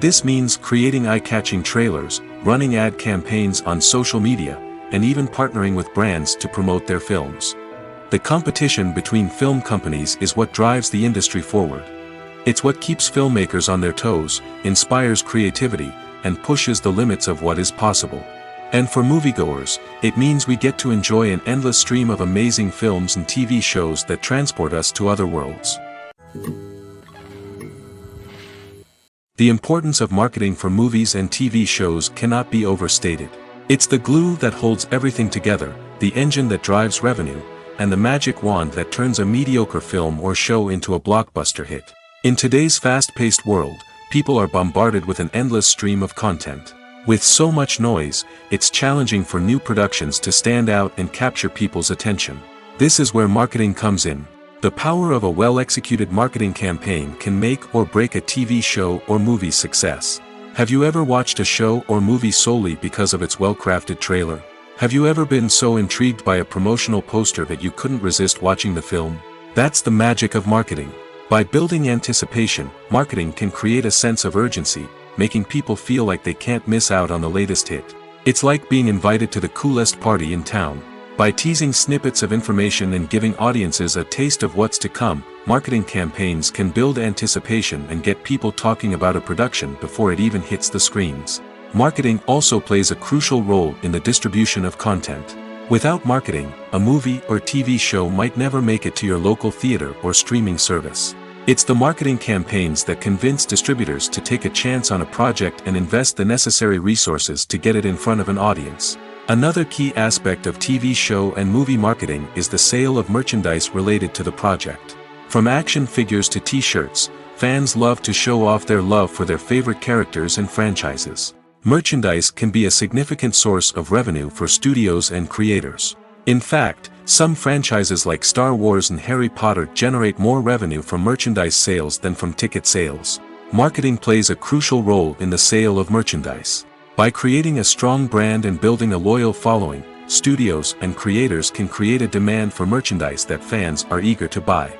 This means creating eye-catching trailers, running ad campaigns on social media, and even partnering with brands to promote their films. The competition between film companies is what drives the industry forward. It's what keeps filmmakers on their toes, inspires creativity, and pushes the limits of what is possible. And for moviegoers, it means we get to enjoy an endless stream of amazing films and TV shows that transport us to other worlds. The importance of marketing for movies and TV shows cannot be overstated. It's the glue that holds everything together, the engine that drives revenue, and the magic wand that turns a mediocre film or show into a blockbuster hit. In today's fast-paced world, people are bombarded with an endless stream of content. With so much noise, it's challenging for new productions to stand out and capture people's attention. This is where marketing comes in. The power of a well-executed marketing campaign can make or break a TV show or movie's success. Have you ever watched a show or movie solely because of its well-crafted trailer? Have you ever been so intrigued by a promotional poster that you couldn't resist watching the film? That's the magic of marketing. By building anticipation, marketing can create a sense of urgency, making people feel like they can't miss out on the latest hit. It's like being invited to the coolest party in town. By teasing snippets of information and giving audiences a taste of what's to come, marketing campaigns can build anticipation and get people talking about a production before it even hits the screens. Marketing also plays a crucial role in the distribution of content. Without marketing, a movie or TV show might never make it to your local theater or streaming service. It's the marketing campaigns that convince distributors to take a chance on a project and invest the necessary resources to get it in front of an audience. Another key aspect of TV show and movie marketing is the sale of merchandise related to the project. From action figures to t-shirts, fans love to show off their love for their favorite characters and franchises. Merchandise can be a significant source of revenue for studios and creators. In fact, some franchises like Star Wars and Harry Potter generate more revenue from merchandise sales than from ticket sales. Marketing plays a crucial role in the sale of merchandise. By creating a strong brand and building a loyal following, studios and creators can create a demand for merchandise that fans are eager to buy.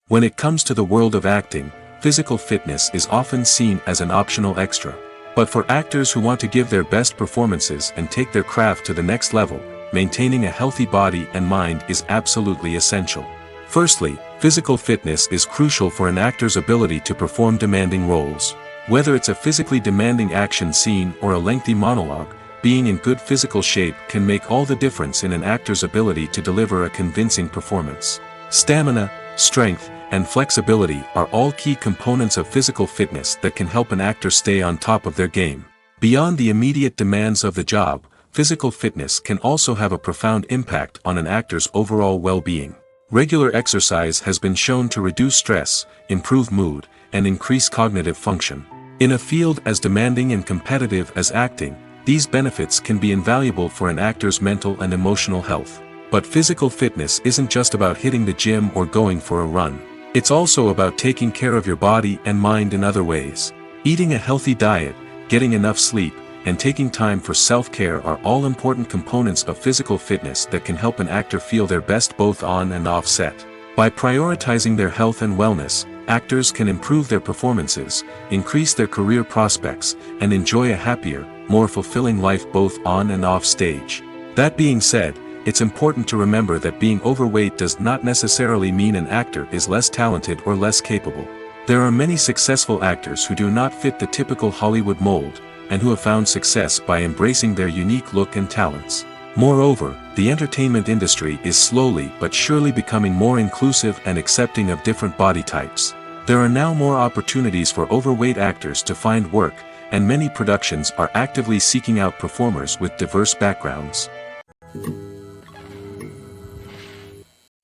When it comes to the world of acting, physical fitness is often seen as an optional extra. But for actors who want to give their best performances and take their craft to the next level, maintaining a healthy body and mind is absolutely essential. Firstly, physical fitness is crucial for an actor's ability to perform demanding roles. Whether it's a physically demanding action scene or a lengthy monologue, being in good physical shape can make all the difference in an actor's ability to deliver a convincing performance. Stamina, strength, and flexibility are all key components of physical fitness that can help an actor stay on top of their game. Beyond the immediate demands of the job, physical fitness can also have a profound impact on an actor's overall well-being. Regular exercise has been shown to reduce stress, improve mood, and increase cognitive function. In a field as demanding and competitive as acting, these benefits can be invaluable for an actor's mental and emotional health. But physical fitness isn't just about hitting the gym or going for a run. It's also about taking care of your body and mind in other ways. Eating a healthy diet, getting enough sleep, and taking time for self-care are all important components of physical fitness that can help an actor feel their best both on and off set. By prioritizing their health and wellness, actors can improve their performances, increase their career prospects, and enjoy a happier, more fulfilling life both on and off stage. That being said, it's important to remember that being overweight does not necessarily mean an actor is less talented or less capable. There are many successful actors who do not fit the typical Hollywood mold, and who have found success by embracing their unique look and talents. Moreover, the entertainment industry is slowly but surely becoming more inclusive and accepting of different body types. There are now more opportunities for overweight actors to find work, and many productions are actively seeking out performers with diverse backgrounds.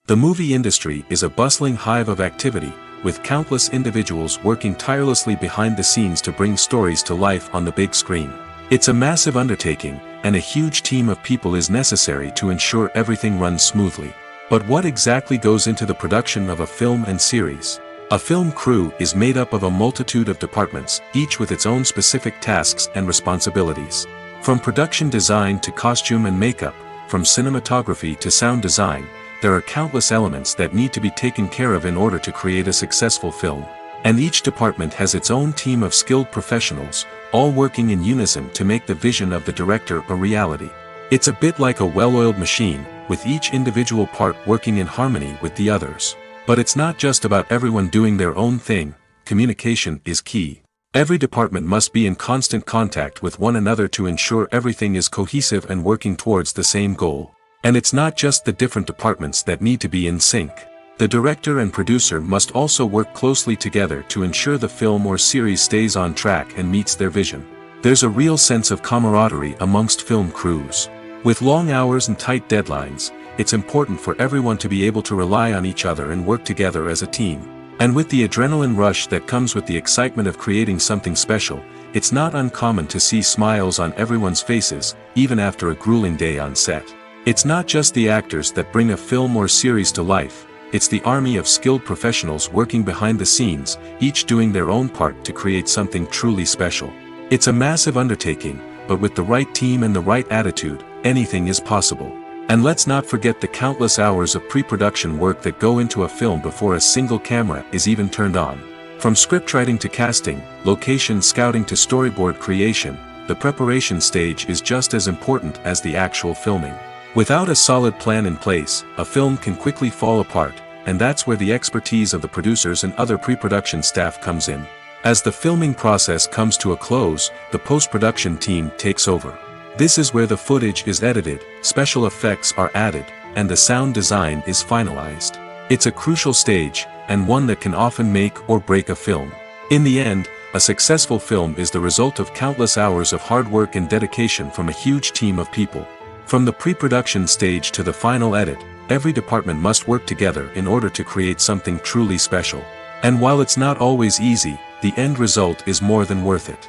The movie industry is a bustling hive of activity, with countless individuals working tirelessly behind the scenes to bring stories to life on the big screen. It's a massive undertaking, and a huge team of people is necessary to ensure everything runs smoothly. But what exactly goes into the production of a film and series? A film crew is made up of a multitude of departments, each with its own specific tasks and responsibilities. From production design to costume and makeup, from cinematography to sound design, there are countless elements that need to be taken care of in order to create a successful film. And each department has its own team of skilled professionals, all working in unison to make the vision of the director a reality. It's a bit like a well-oiled machine, with each individual part working in harmony with the others. But it's not just about everyone doing their own thing. Communication is key. Every department must be in constant contact with one another to ensure everything is cohesive and working towards the same goal. And it's not just the different departments that need to be in sync. The director and producer must also work closely together to ensure the film or series stays on track and meets their vision. There's a real sense of camaraderie amongst film crews. With long hours and tight deadlines, it's important for everyone to be able to rely on each other and work together as a team. And with the adrenaline rush that comes with the excitement of creating something special, it's not uncommon to see smiles on everyone's faces, even after a grueling day on set. It's not just the actors that bring a film or series to life, it's the army of skilled professionals working behind the scenes, each doing their own part to create something truly special. It's a massive undertaking, but with the right team and the right attitude, anything is possible. And let's not forget the countless hours of pre-production work that go into a film before a single camera is even turned on. From scriptwriting to casting, location scouting to storyboard creation, the preparation stage is just as important as the actual filming. Without a solid plan in place, a film can quickly fall apart, and that's where the expertise of the producers and other pre-production staff comes in. As the filming process comes to a close, the post-production team takes over. This is where the footage is edited, special effects are added, and the sound design is finalized. It's a crucial stage, and one that can often make or break a film. In the end, a successful film is the result of countless hours of hard work and dedication from a huge team of people. From the pre-production stage to the final edit, every department must work together in order to create something truly special. And while it's not always easy, the end result is more than worth it.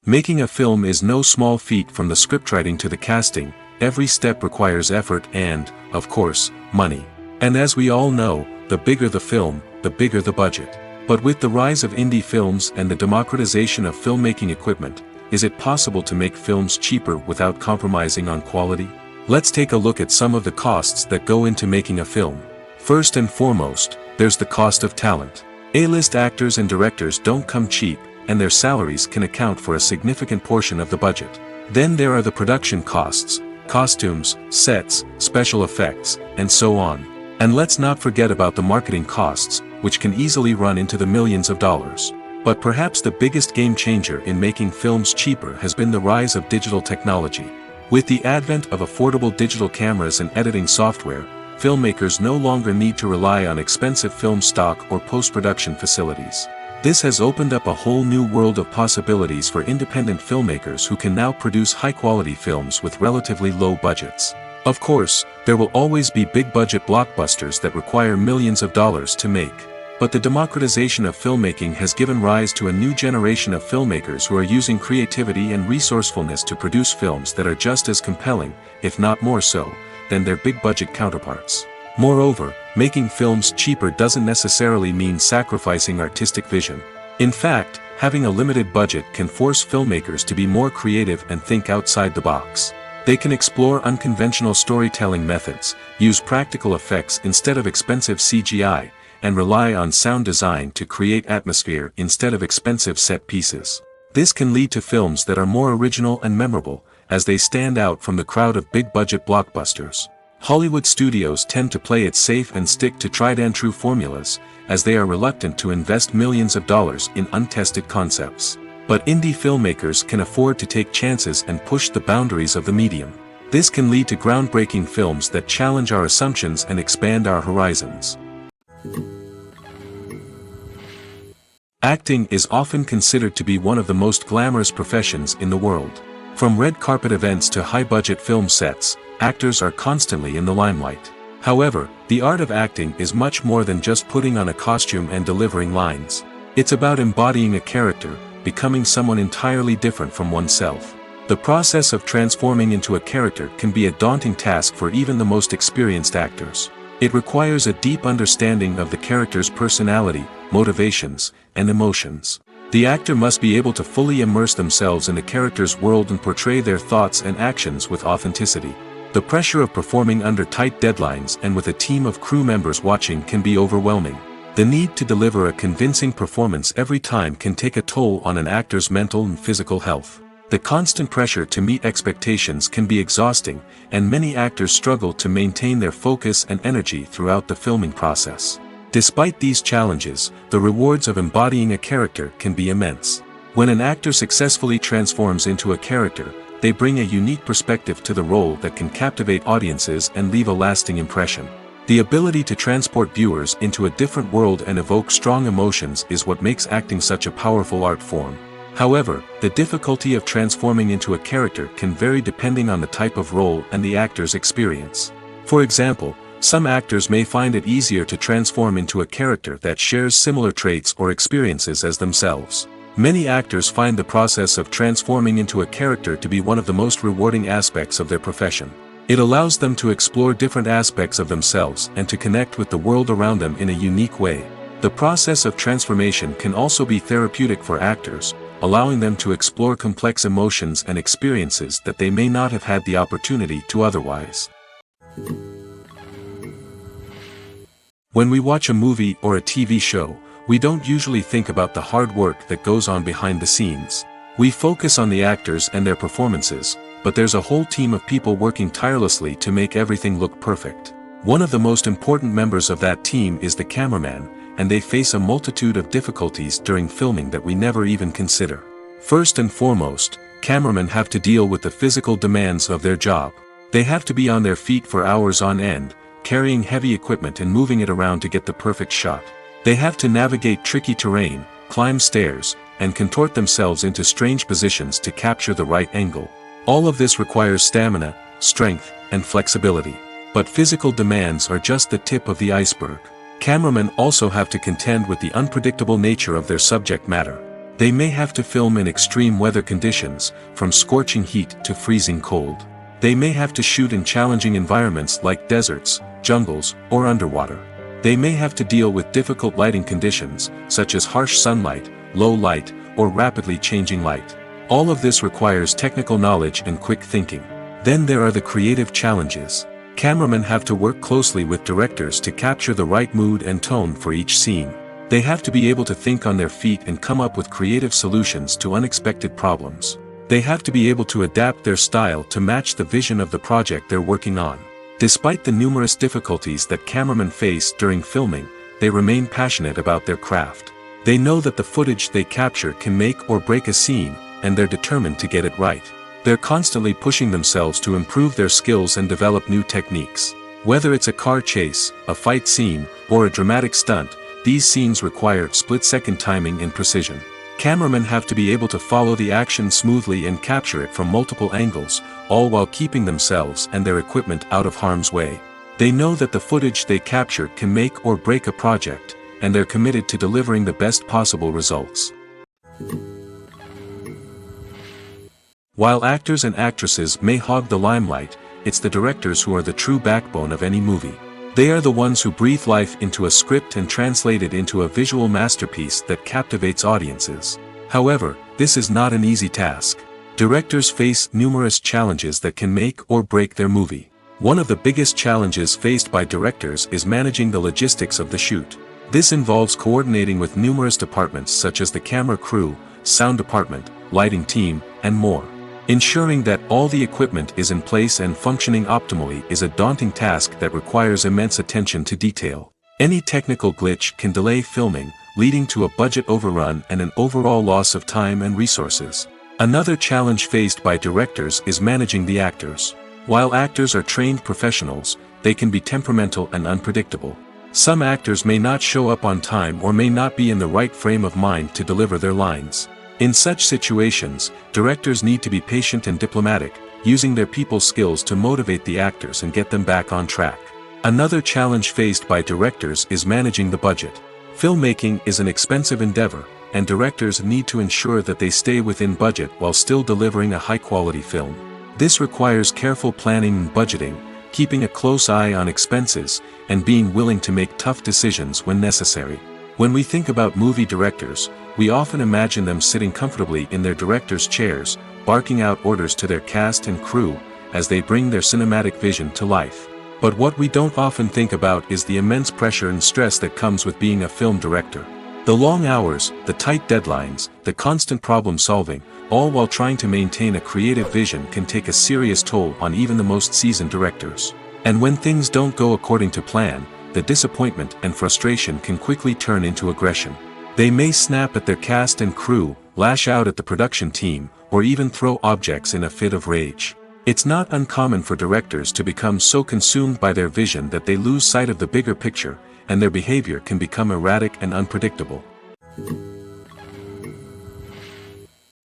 Making a film is no small feat. From the scriptwriting to the casting, every step requires effort and, of course, money. And as we all know, the bigger the film, the bigger the budget. But with the rise of indie films and the democratization of filmmaking equipment, is it possible to make films cheaper without compromising on quality? Let's take a look at some of the costs that go into making a film. First and foremost, there's the cost of talent. A-list actors and directors don't come cheap, and their salaries can account for a significant portion of the budget. Then there are the production costs, costumes, sets, special effects, and so on. And let's not forget about the marketing costs, which can easily run into the millions of dollars. But perhaps the biggest game changer in making films cheaper has been the rise of digital technology. With the advent of affordable digital cameras and editing software, filmmakers no longer need to rely on expensive film stock or post-production facilities. This has opened up a whole new world of possibilities for independent filmmakers who can now produce high-quality films with relatively low budgets. Of course, there will always be big-budget blockbusters that require millions of dollars to make. But the democratization of filmmaking has given rise to a new generation of filmmakers who are using creativity and resourcefulness to produce films that are just as compelling, if not more so, than their big-budget counterparts. Moreover, making films cheaper doesn't necessarily mean sacrificing artistic vision. In fact, having a limited budget can force filmmakers to be more creative and think outside the box. They can explore unconventional storytelling methods, use practical effects instead of expensive CGI, and rely on sound design to create atmosphere instead of expensive set pieces. This can lead to films that are more original and memorable, as they stand out from the crowd of big-budget blockbusters. Hollywood studios tend to play it safe and stick to tried-and-true formulas, as they are reluctant to invest millions of dollars in untested concepts. But indie filmmakers can afford to take chances and push the boundaries of the medium. This can lead to groundbreaking films that challenge our assumptions and expand our horizons. Acting is often considered to be one of the most glamorous professions in the world. From red carpet events to high-budget film sets, actors are constantly in the limelight. However, the art of acting is much more than just putting on a costume and delivering lines. It's about embodying a character, becoming someone entirely different from oneself. The process of transforming into a character can be a daunting task for even the most experienced actors. It requires a deep understanding of the character's personality, motivations, and emotions. The actor must be able to fully immerse themselves in the character's world and portray their thoughts and actions with authenticity. The pressure of performing under tight deadlines and with a team of crew members watching can be overwhelming. The need to deliver a convincing performance every time can take a toll on an actor's mental and physical health. The constant pressure to meet expectations can be exhausting, and many actors struggle to maintain their focus and energy throughout the filming process. Despite these challenges, the rewards of embodying a character can be immense. When an actor successfully transforms into a character, they bring a unique perspective to the role that can captivate audiences and leave a lasting impression. The ability to transport viewers into a different world and evoke strong emotions is what makes acting such a powerful art form. However, the difficulty of transforming into a character can vary depending on the type of role and the actor's experience. For example, some actors may find it easier to transform into a character that shares similar traits or experiences as themselves. Many actors find the process of transforming into a character to be one of the most rewarding aspects of their profession. It allows them to explore different aspects of themselves and to connect with the world around them in a unique way. The process of transformation can also be therapeutic for actors, allowing them to explore complex emotions and experiences that they may not have had the opportunity to otherwise. When we watch a movie or a TV show, we don't usually think about the hard work that goes on behind the scenes. We focus on the actors and their performances, but there's a whole team of people working tirelessly to make everything look perfect. One of the most important members of that team is the cameraman, and they face a multitude of difficulties during filming that we never even consider. First and foremost, cameramen have to deal with the physical demands of their job. They have to be on their feet for hours on end, carrying heavy equipment and moving it around to get the perfect shot. They have to navigate tricky terrain, climb stairs, and contort themselves into strange positions to capture the right angle. All of this requires stamina, strength, and flexibility. But physical demands are just the tip of the iceberg. Cameramen also have to contend with the unpredictable nature of their subject matter. They may have to film in extreme weather conditions, from scorching heat to freezing cold. They may have to shoot in challenging environments like deserts, jungles, or underwater. They may have to deal with difficult lighting conditions, such as harsh sunlight, low light, or rapidly changing light. All of this requires technical knowledge and quick thinking. Then there are the creative challenges. Cameramen have to work closely with directors to capture the right mood and tone for each scene. They have to be able to think on their feet and come up with creative solutions to unexpected problems. They have to be able to adapt their style to match the vision of the project they're working on. Despite the numerous difficulties that cameramen face during filming, they remain passionate about their craft. They know that the footage they capture can make or break a scene, and they're determined to get it right. They're constantly pushing themselves to improve their skills and develop new techniques. Whether it's a car chase, a fight scene, or a dramatic stunt, these scenes require split-second timing and precision. Cameramen have to be able to follow the action smoothly and capture it from multiple angles, all while keeping themselves and their equipment out of harm's way. They know that the footage they capture can make or break a project, and they're committed to delivering the best possible results. While actors and actresses may hog the limelight, it's the directors who are the true backbone of any movie. They are the ones who breathe life into a script and translate it into a visual masterpiece that captivates audiences. However, this is not an easy task. Directors face numerous challenges that can make or break their movie. One of the biggest challenges faced by directors is managing the logistics of the shoot. This involves coordinating with numerous departments such as the camera crew, sound department, lighting team, and more. Ensuring that all the equipment is in place and functioning optimally is a daunting task that requires immense attention to detail. Any technical glitch can delay filming, leading to a budget overrun and an overall loss of time and resources. Another challenge faced by directors is managing the actors. While actors are trained professionals, they can be temperamental and unpredictable. Some actors may not show up on time or may not be in the right frame of mind to deliver their lines. In such situations, directors need to be patient and diplomatic, using their people skills to motivate the actors and get them back on track. Another challenge faced by directors is managing the budget. Filmmaking is an expensive endeavor, and directors need to ensure that they stay within budget while still delivering a high-quality film. This requires careful planning and budgeting, keeping a close eye on expenses, and being willing to make tough decisions when necessary. When we think about movie directors, we often imagine them sitting comfortably in their director's chairs, barking out orders to their cast and crew, as they bring their cinematic vision to life. But what we don't often think about is the immense pressure and stress that comes with being a film director. The long hours, the tight deadlines, the constant problem solving, all while trying to maintain a creative vision can take a serious toll on even the most seasoned directors. And when things don't go according to plan, the disappointment and frustration can quickly turn into aggression. They may snap at their cast and crew, lash out at the production team, or even throw objects in a fit of rage. It's not uncommon for directors to become so consumed by their vision that they lose sight of the bigger picture, and their behavior can become erratic and unpredictable.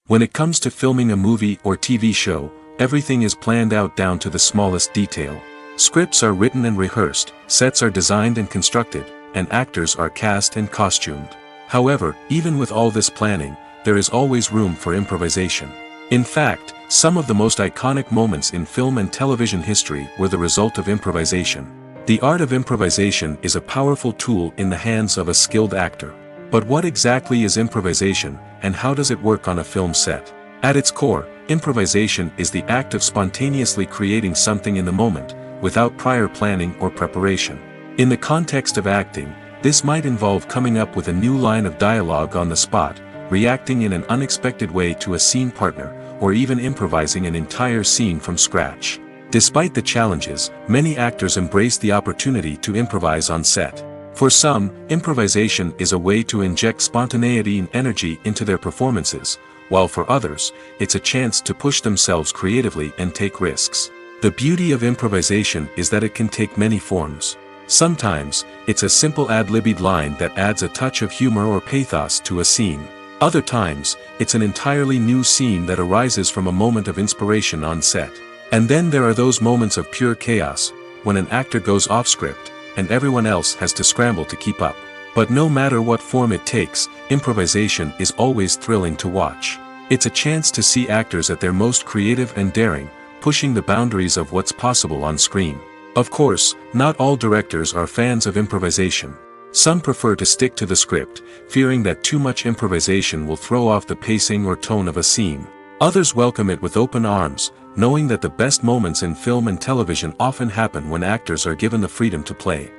When it comes to filming a movie or TV show, everything is planned out down to the smallest detail. Scripts are written and rehearsed, sets are designed and constructed, and actors are cast and costumed. However, even with all this planning, there is always room for improvisation. In fact, some of the most iconic moments in film and television history were the result of improvisation. The art of improvisation is a powerful tool in the hands of a skilled actor. But what exactly is improvisation, and how does it work on a film set? At its core, improvisation is the act of spontaneously creating something in the moment, without prior planning or preparation. In the context of acting, this might involve coming up with a new line of dialogue on the spot, reacting in an unexpected way to a scene partner, or even improvising an entire scene from scratch. Despite the challenges, many actors embrace the opportunity to improvise on set. For some, improvisation is a way to inject spontaneity and energy into their performances, while for others, it's a chance to push themselves creatively and take risks. The beauty of improvisation is that it can take many forms. Sometimes, it's a simple ad-libbed line that adds a touch of humor or pathos to a scene. Other times, it's an entirely new scene that arises from a moment of inspiration on set. And then there are those moments of pure chaos, when an actor goes off script, and everyone else has to scramble to keep up. But no matter what form it takes, improvisation is always thrilling to watch. It's a chance to see actors at their most creative and daring, pushing the boundaries of what's possible on screen. Of course, not all directors are fans of improvisation. Some prefer to stick to the script, fearing that too much improvisation will throw off the pacing or tone of a scene. Others welcome it with open arms, knowing that the best moments in film and television often happen when actors are given the freedom to play.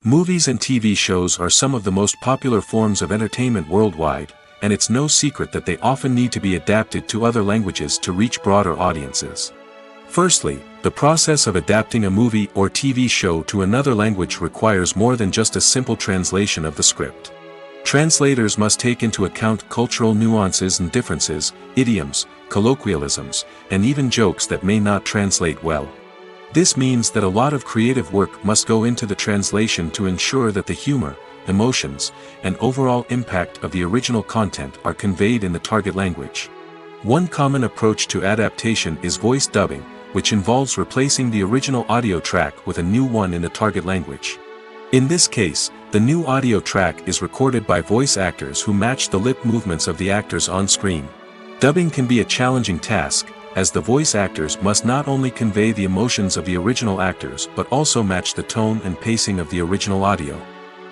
Movies and TV shows are some of the most popular forms of entertainment worldwide, and it's no secret that they often need to be adapted to other languages to reach broader audiences. Firstly, the process of adapting a movie or TV show to another language requires more than just a simple translation of the script. Translators must take into account cultural nuances and differences, idioms, colloquialisms, and even jokes that may not translate well. This means that a lot of creative work must go into the translation to ensure that the humor, emotions, and overall impact of the original content are conveyed in the target language. One common approach to adaptation is voice dubbing, which involves replacing the original audio track with a new one in the target language. In this case, the new audio track is recorded by voice actors who match the lip movements of the actors on screen. Dubbing can be a challenging task, as the voice actors must not only convey the emotions of the original actors but also match the tone and pacing of the original audio.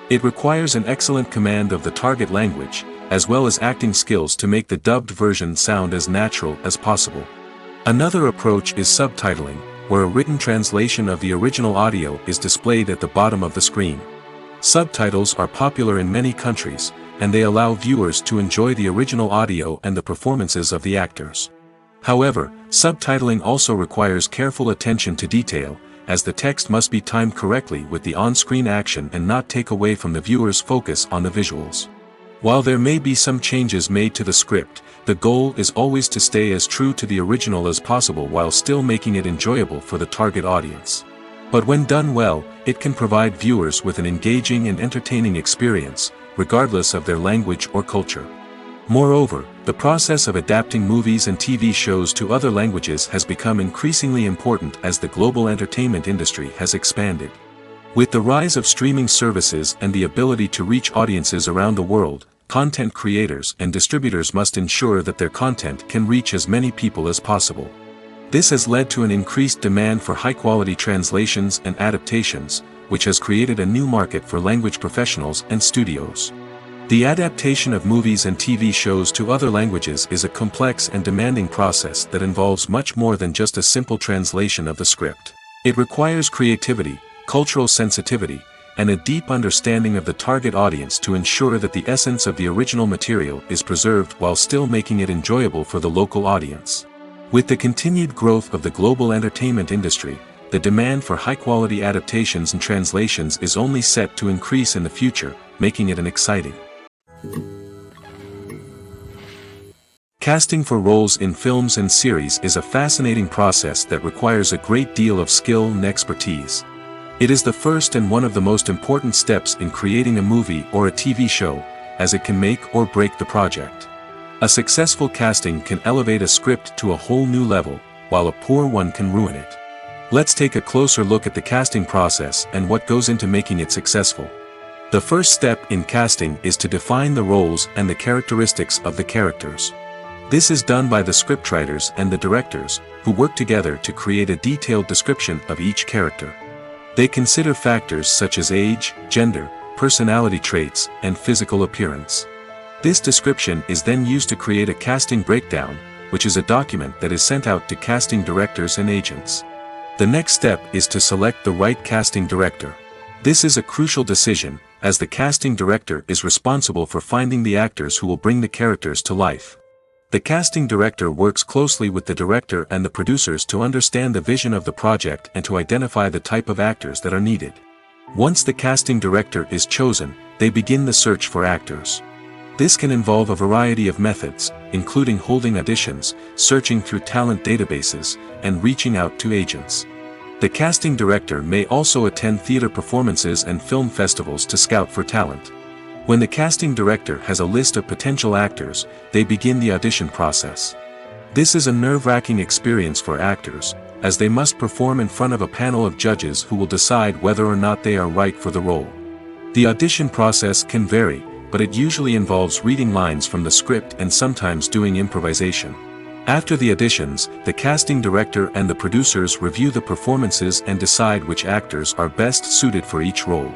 It requires an excellent command of the target language, as well as acting skills to make the dubbed version sound as natural as possible. Another approach is subtitling, where a written translation of the original audio is displayed at the bottom of the screen. Subtitles are popular in many countries, and they allow viewers to enjoy the original audio and the performances of the actors. However, subtitling also requires careful attention to detail, as the text must be timed correctly with the on-screen action and not take away from the viewer's focus on the visuals. While there may be some changes made to the script, the goal is always to stay as true to the original as possible while still making it enjoyable for the target audience. But when done well, it can provide viewers with an engaging and entertaining experience, regardless of their language or culture. Moreover, the process of adapting movies and TV shows to other languages has become increasingly important as the global entertainment industry has expanded. With the rise of streaming services and the ability to reach audiences around the world, content creators and distributors must ensure that their content can reach as many people as possible. This has led to an increased demand for high-quality translations and adaptations, which has created a new market for language professionals and studios. The adaptation of movies and TV shows to other languages is a complex and demanding process that involves much more than just a simple translation of the script. It requires creativity, cultural sensitivity, and a deep understanding of the target audience to ensure that the essence of the original material is preserved while still making it enjoyable for the local audience. With the continued growth of the global entertainment industry, the demand for high-quality adaptations and translations is only set to increase in the future, making it an exciting. Casting for roles in films and series is a fascinating process that requires a great deal of skill and expertise. It is the first and one of the most important steps in creating a movie or a TV show, as it can make or break the project. A successful casting can elevate a script to a whole new level, while a poor one can ruin it. Let's take a closer look at the casting process and what goes into making it successful. The first step in casting is to define the roles and the characteristics of the characters. This is done by the scriptwriters and the directors, who work together to create a detailed description of each character. They consider factors such as age, gender, personality traits, and physical appearance. This description is then used to create a casting breakdown, which is a document that is sent out to casting directors and agents. The next step is to select the right casting director. This is a crucial decision, as the casting director is responsible for finding the actors who will bring the characters to life. The casting director works closely with the director and the producers to understand the vision of the project and to identify the type of actors that are needed. Once the casting director is chosen, they begin the search for actors. This can involve a variety of methods, including holding auditions, searching through talent databases, and reaching out to agents. The casting director may also attend theater performances and film festivals to scout for talent. When the casting director has a list of potential actors, they begin the audition process. This is a nerve-wracking experience for actors, as they must perform in front of a panel of judges who will decide whether or not they are right for the role. The audition process can vary, but it usually involves reading lines from the script and sometimes doing improvisation. After the auditions, the casting director and the producers review the performances and decide which actors are best suited for each role.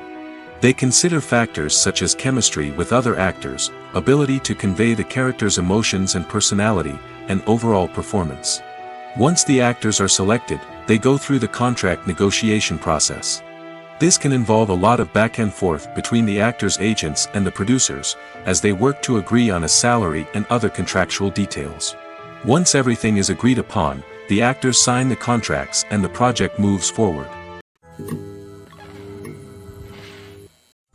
They consider factors such as chemistry with other actors, ability to convey the character's emotions and personality, and overall performance. Once the actors are selected, they go through the contract negotiation process. This can involve a lot of back and forth between the actors' agents and the producers, as they work to agree on a salary and other contractual details. Once everything is agreed upon, the actors sign the contracts and the project moves forward.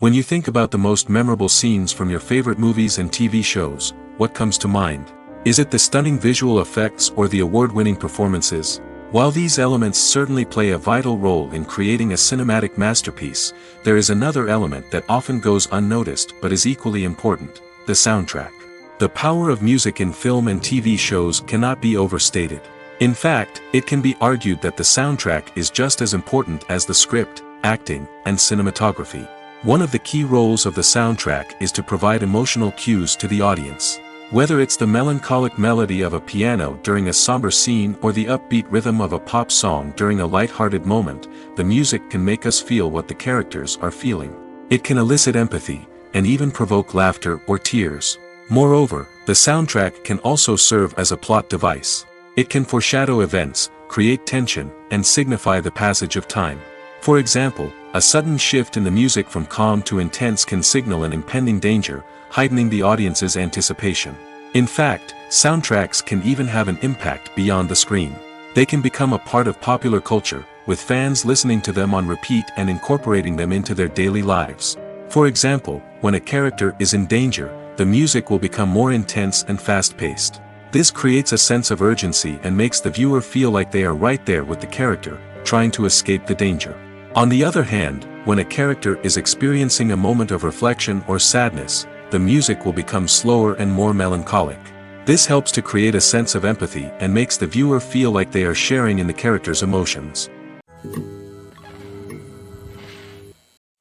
When you think about the most memorable scenes from your favorite movies and TV shows, what comes to mind? Is it the stunning visual effects or the award-winning performances? While these elements certainly play a vital role in creating a cinematic masterpiece, there is another element that often goes unnoticed but is equally important: the soundtrack. The power of music in film and TV shows cannot be overstated. In fact, it can be argued that the soundtrack is just as important as the script, acting, and cinematography. One of the key roles of the soundtrack is to provide emotional cues to the audience. Whether it's the melancholic melody of a piano during a somber scene or the upbeat rhythm of a pop song during a light-hearted moment, the music can make us feel what the characters are feeling. It can elicit empathy, and even provoke laughter or tears. Moreover, the soundtrack can also serve as a plot device. It can foreshadow events, create tension, and signify the passage of time. For example, a sudden shift in the music from calm to intense can signal an impending danger, heightening the audience's anticipation. In fact, soundtracks can even have an impact beyond the screen. They can become a part of popular culture, with fans listening to them on repeat and incorporating them into their daily lives. For example, when a character is in danger, the music will become more intense and fast-paced. This creates a sense of urgency and makes the viewer feel like they are right there with the character, trying to escape the danger. On the other hand, when a character is experiencing a moment of reflection or sadness, the music will become slower and more melancholic. This helps to create a sense of empathy and makes the viewer feel like they are sharing in the character's emotions.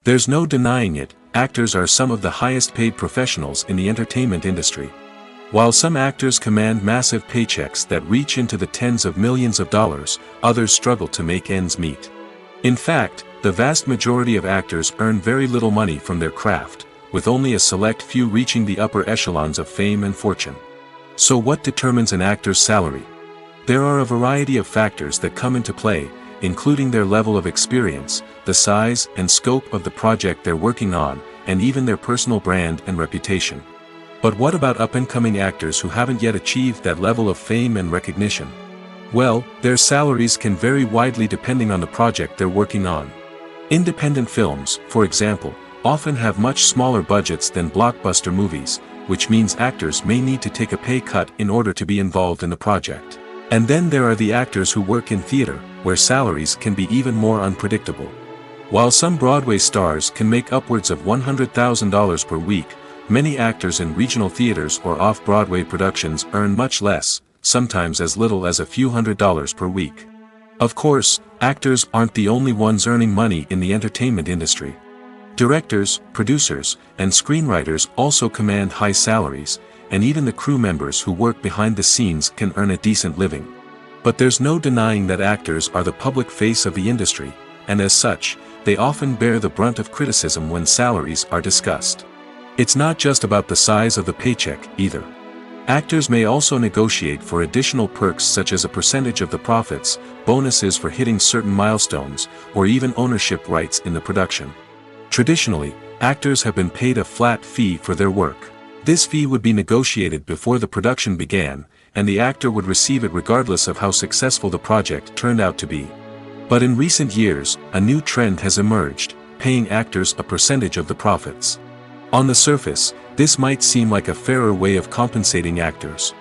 There's no denying it, actors are some of the highest paid professionals in the entertainment industry. While some actors command massive paychecks that reach into the tens of millions of dollars, others struggle to make ends meet. In fact, the vast majority of actors earn very little money from their craft, with only a select few reaching the upper echelons of fame and fortune. So what determines an actor's salary? There are a variety of factors that come into play, including their level of experience, the size and scope of the project they're working on, and even their personal brand and reputation. But what about up-and-coming actors who haven't yet achieved that level of fame and recognition? Well, their salaries can vary widely depending on the project they're working on. Independent films, for example, often have much smaller budgets than blockbuster movies, which means actors may need to take a pay cut in order to be involved in the project. And then there are the actors who work in theater, where salaries can be even more unpredictable. While some Broadway stars can make upwards of $100,000 per week, many actors in regional theaters or off-Broadway productions earn much less, sometimes as little as a few $100s per week. Of course, actors aren't the only ones earning money in the entertainment industry. Directors, producers, and screenwriters also command high salaries, and even the crew members who work behind the scenes can earn a decent living. But there's no denying that actors are the public face of the industry, and as such, they often bear the brunt of criticism when salaries are discussed. It's not just about the size of the paycheck, either. Actors may also negotiate for additional perks such as a percentage of the profits, bonuses for hitting certain milestones, or even ownership rights in the production. Traditionally, actors have been paid a flat fee for their work. This fee would be negotiated before the production began, and the actor would receive it regardless of how successful the project turned out to be. But in recent years, a new trend has emerged, paying actors a percentage of the profits. On the surface, this might seem like a fairer way of compensating actors.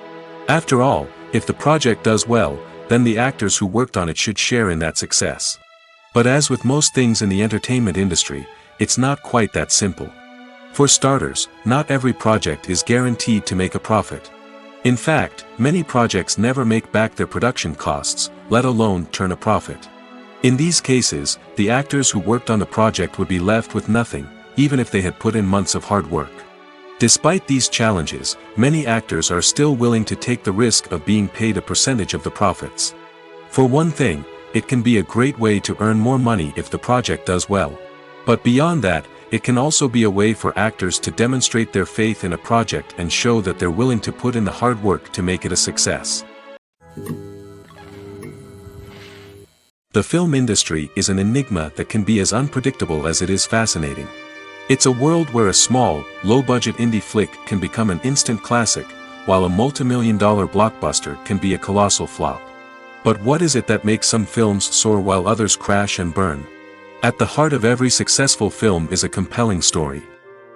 After all, if the project does well, then the actors who worked on it should share in that success. But as with most things in the entertainment industry, it's not quite that simple. For starters, not every project is guaranteed to make a profit. In fact, many projects never make back their production costs, let alone turn a profit. In these cases, the actors who worked on the project would be left with nothing, even if they had put in months of hard work. Despite these challenges, many actors are still willing to take the risk of being paid a percentage of the profits. For one thing, it can be a great way to earn more money if the project does well. But beyond that, it can also be a way for actors to demonstrate their faith in a project and show that they're willing to put in the hard work to make it a success. The film industry is an enigma that can be as unpredictable as it is fascinating. It's a world where a small, low-budget indie flick can become an instant classic, while a multi-million-dollar blockbuster can be a colossal flop. But what is it that makes some films soar while others crash and burn? At the heart of every successful film is a compelling story.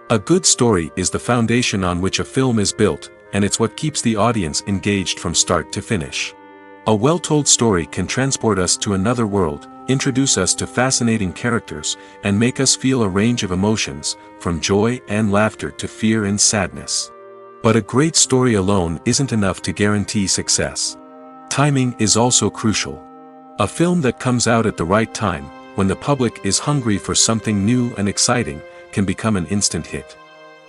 A good story is the foundation on which a film is built, and it's what keeps the audience engaged from start to finish. A well-told story can transport us to another world, introduce us to fascinating characters, and make us feel a range of emotions, from joy and laughter to fear and sadness. But a great story alone isn't enough to guarantee success. Timing is also crucial. A film that comes out at the right time, when the public is hungry for something new and exciting, can become an instant hit.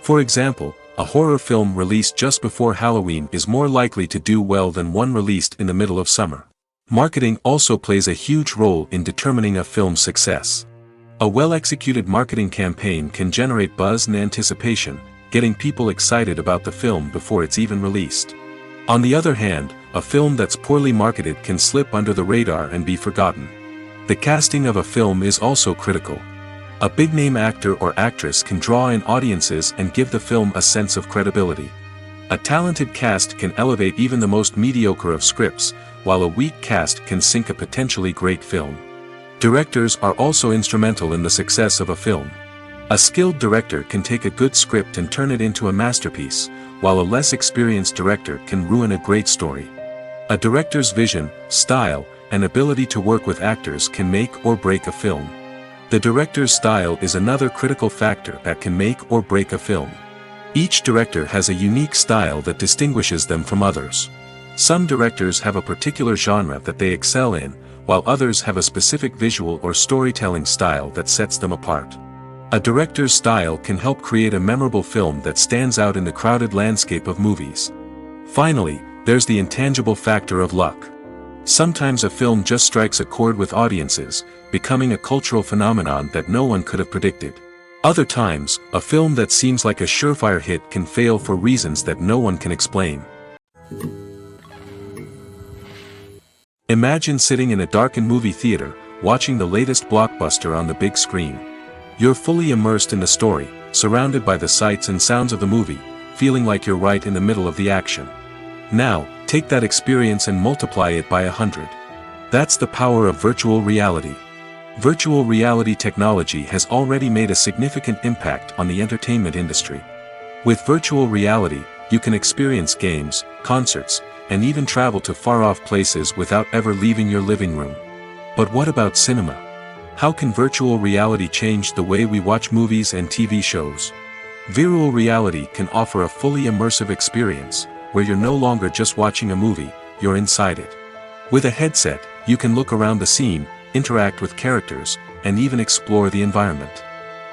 For example, a horror film released just before Halloween is more likely to do well than one released in the middle of summer. Marketing also plays a huge role in determining a film's success. A well-executed marketing campaign can generate buzz and anticipation, getting people excited about the film before it's even released. On the other hand, a film that's poorly marketed can slip under the radar and be forgotten. The casting of a film is also critical. A big-name actor or actress can draw in audiences and give the film a sense of credibility. A talented cast can elevate even the most mediocre of scripts, while a weak cast can sink a potentially great film. Directors are also instrumental in the success of a film. A skilled director can take a good script and turn it into a masterpiece, while a less experienced director can ruin a great story. A director's vision, style, and ability to work with actors can make or break a film. The director's style is another critical factor that can make or break a film. Each director has a unique style that distinguishes them from others. Some directors have a particular genre that they excel in, while others have a specific visual or storytelling style that sets them apart. A director's style can help create a memorable film that stands out in the crowded landscape of movies. Finally, there's the intangible factor of luck. Sometimes a film just strikes a chord with audiences, becoming a cultural phenomenon that no one could have predicted. Other times, a film that seems like a surefire hit can fail for reasons that no one can explain. Imagine sitting in a darkened movie theater, watching the latest blockbuster on the big screen. You're fully immersed in the story, surrounded by the sights and sounds of the movie, feeling like you're right in the middle of the action. Now, take that experience and multiply it by 100. That's the power of virtual reality. Virtual reality technology has already made a significant impact on the entertainment industry. With virtual reality, you can experience games, concerts, and even travel to far-off places without ever leaving your living room. But what about cinema? How can virtual reality change the way we watch movies and TV shows? Virtual reality can offer a fully immersive experience, where you're no longer just watching a movie, you're inside it. With a headset, you can look around the scene, interact with characters, and even explore the environment.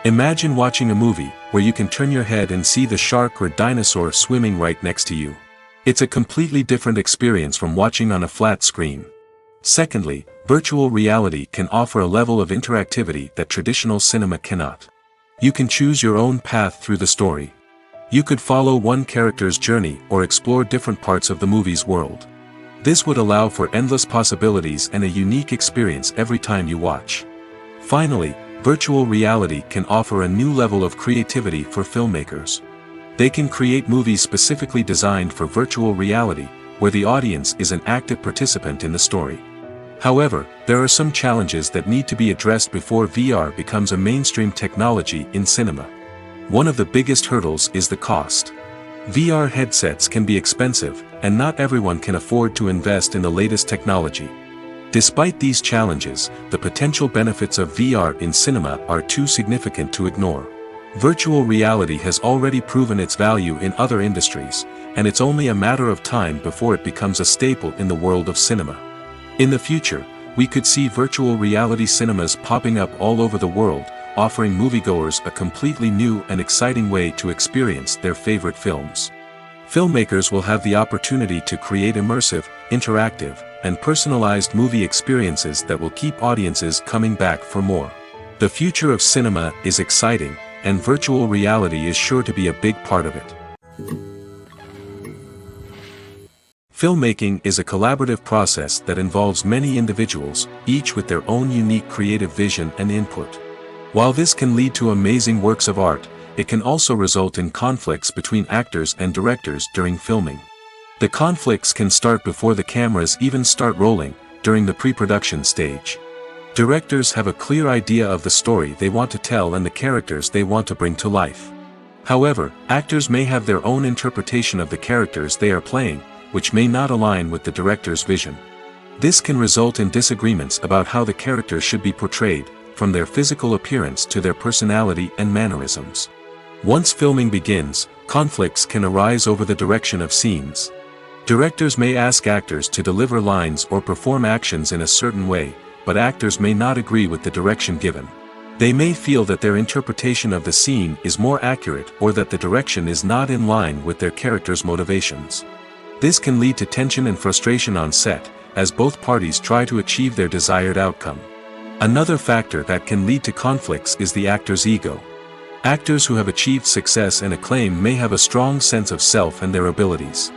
Imagine watching a movie where you can turn your head and see the shark or dinosaur swimming right next to you. It's a completely different experience from watching on a flat screen. Secondly, virtual reality can offer a level of interactivity that traditional cinema cannot. You can choose your own path through the story. You could follow one character's journey or explore different parts of the movie's world. This would allow for endless possibilities and a unique experience every time you watch. Finally, virtual reality can offer a new level of creativity for filmmakers. They can create movies specifically designed for virtual reality, where the audience is an active participant in the story. However, there are some challenges that need to be addressed before VR becomes a mainstream technology in cinema. One of the biggest hurdles is the cost. VR headsets can be expensive, and not everyone can afford to invest in the latest technology. Despite these challenges, the potential benefits of VR in cinema are too significant to ignore. Virtual reality has already proven its value in other industries, and it's only a matter of time before it becomes a staple in the world of cinema. In the future, we could see virtual reality cinemas popping up all over the world, offering moviegoers a completely new and exciting way to experience their favorite films. Filmmakers will have the opportunity to create immersive, interactive, and personalized movie experiences that will keep audiences coming back for more. The future of cinema is exciting, and virtual reality is sure to be a big part of it. Filmmaking is a collaborative process that involves many individuals, each with their own unique creative vision and input. While this can lead to amazing works of art, it can also result in conflicts between actors and directors during filming. The conflicts can start before the cameras even start rolling, during the pre-production stage. Directors have a clear idea of the story they want to tell and the characters they want to bring to life. However, actors may have their own interpretation of the characters they are playing, which may not align with the director's vision. This can result in disagreements about how the character should be portrayed, from their physical appearance to their personality and mannerisms. Once filming begins, conflicts can arise over the direction of scenes. Directors may ask actors to deliver lines or perform actions in a certain way, but actors may not agree with the direction given. They may feel that their interpretation of the scene is more accurate or that the direction is not in line with their character's motivations. This can lead to tension and frustration on set, as both parties try to achieve their desired outcome. Another factor that can lead to conflicts is the actor's ego. Actors who have achieved success and acclaim may have a strong sense of self and their abilities.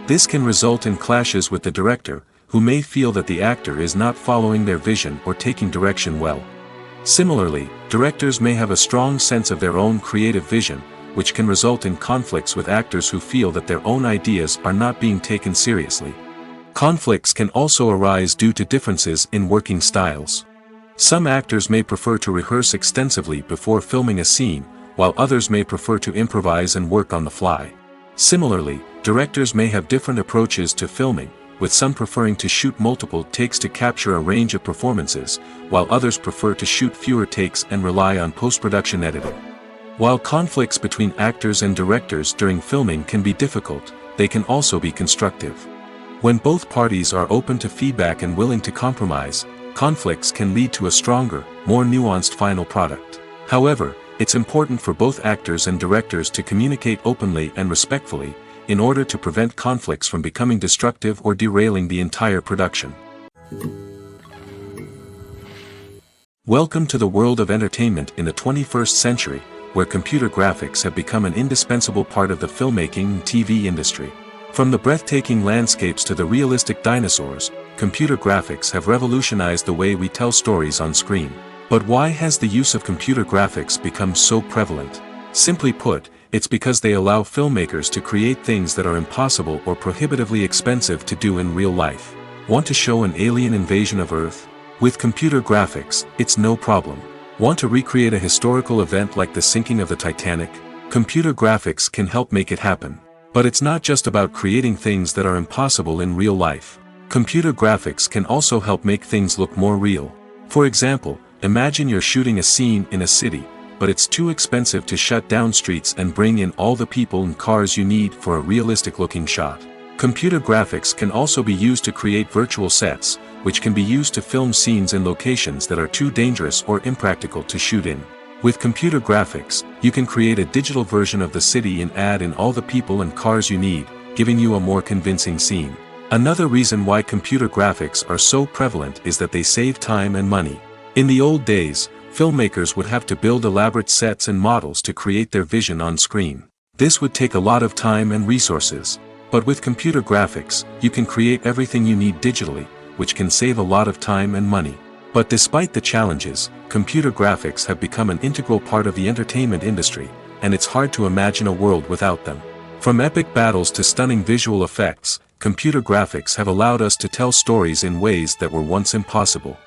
This can result in clashes with the director, who may feel that the actor is not following their vision or taking direction well. Similarly, directors may have a strong sense of their own creative vision, which can result in conflicts with actors who feel that their own ideas are not being taken seriously. Conflicts can also arise due to differences in working styles. Some actors may prefer to rehearse extensively before filming a scene, while others may prefer to improvise and work on the fly. Similarly, directors may have different approaches to filming, with some preferring to shoot multiple takes to capture a range of performances, while others prefer to shoot fewer takes and rely on post-production editing. While conflicts between actors and directors during filming can be difficult, they can also be constructive. When both parties are open to feedback and willing to compromise, conflicts can lead to a stronger, more nuanced final product. However, it's important for both actors and directors to communicate openly and respectfully, in order to prevent conflicts from becoming destructive or derailing the entire production. Welcome to the world of entertainment in the 21st century, where computer graphics have become an indispensable part of the filmmaking and TV industry. From the breathtaking landscapes to the realistic dinosaurs, computer graphics have revolutionized the way we tell stories on screen. But why has the use of computer graphics become so prevalent? Simply put, it's because they allow filmmakers to create things that are impossible or prohibitively expensive to do in real life. Want to show an alien invasion of Earth? With computer graphics, it's no problem. Want to recreate a historical event like the sinking of the Titanic? Computer graphics can help make it happen. But it's not just about creating things that are impossible in real life. Computer graphics can also help make things look more real. For example, imagine you're shooting a scene in a city, but it's too expensive to shut down streets and bring in all the people and cars you need for a realistic-looking shot. Computer graphics can also be used to create virtual sets, which can be used to film scenes in locations that are too dangerous or impractical to shoot in. With computer graphics, you can create a digital version of the city and add in all the people and cars you need, giving you a more convincing scene. Another reason why computer graphics are so prevalent is that they save time and money. In the old days, filmmakers would have to build elaborate sets and models to create their vision on screen. This would take a lot of time and resources. But with computer graphics, you can create everything you need digitally, which can save a lot of time and money. But despite the challenges, computer graphics have become an integral part of the entertainment industry, and it's hard to imagine a world without them. From epic battles to stunning visual effects, computer graphics have allowed us to tell stories in ways that were once impossible.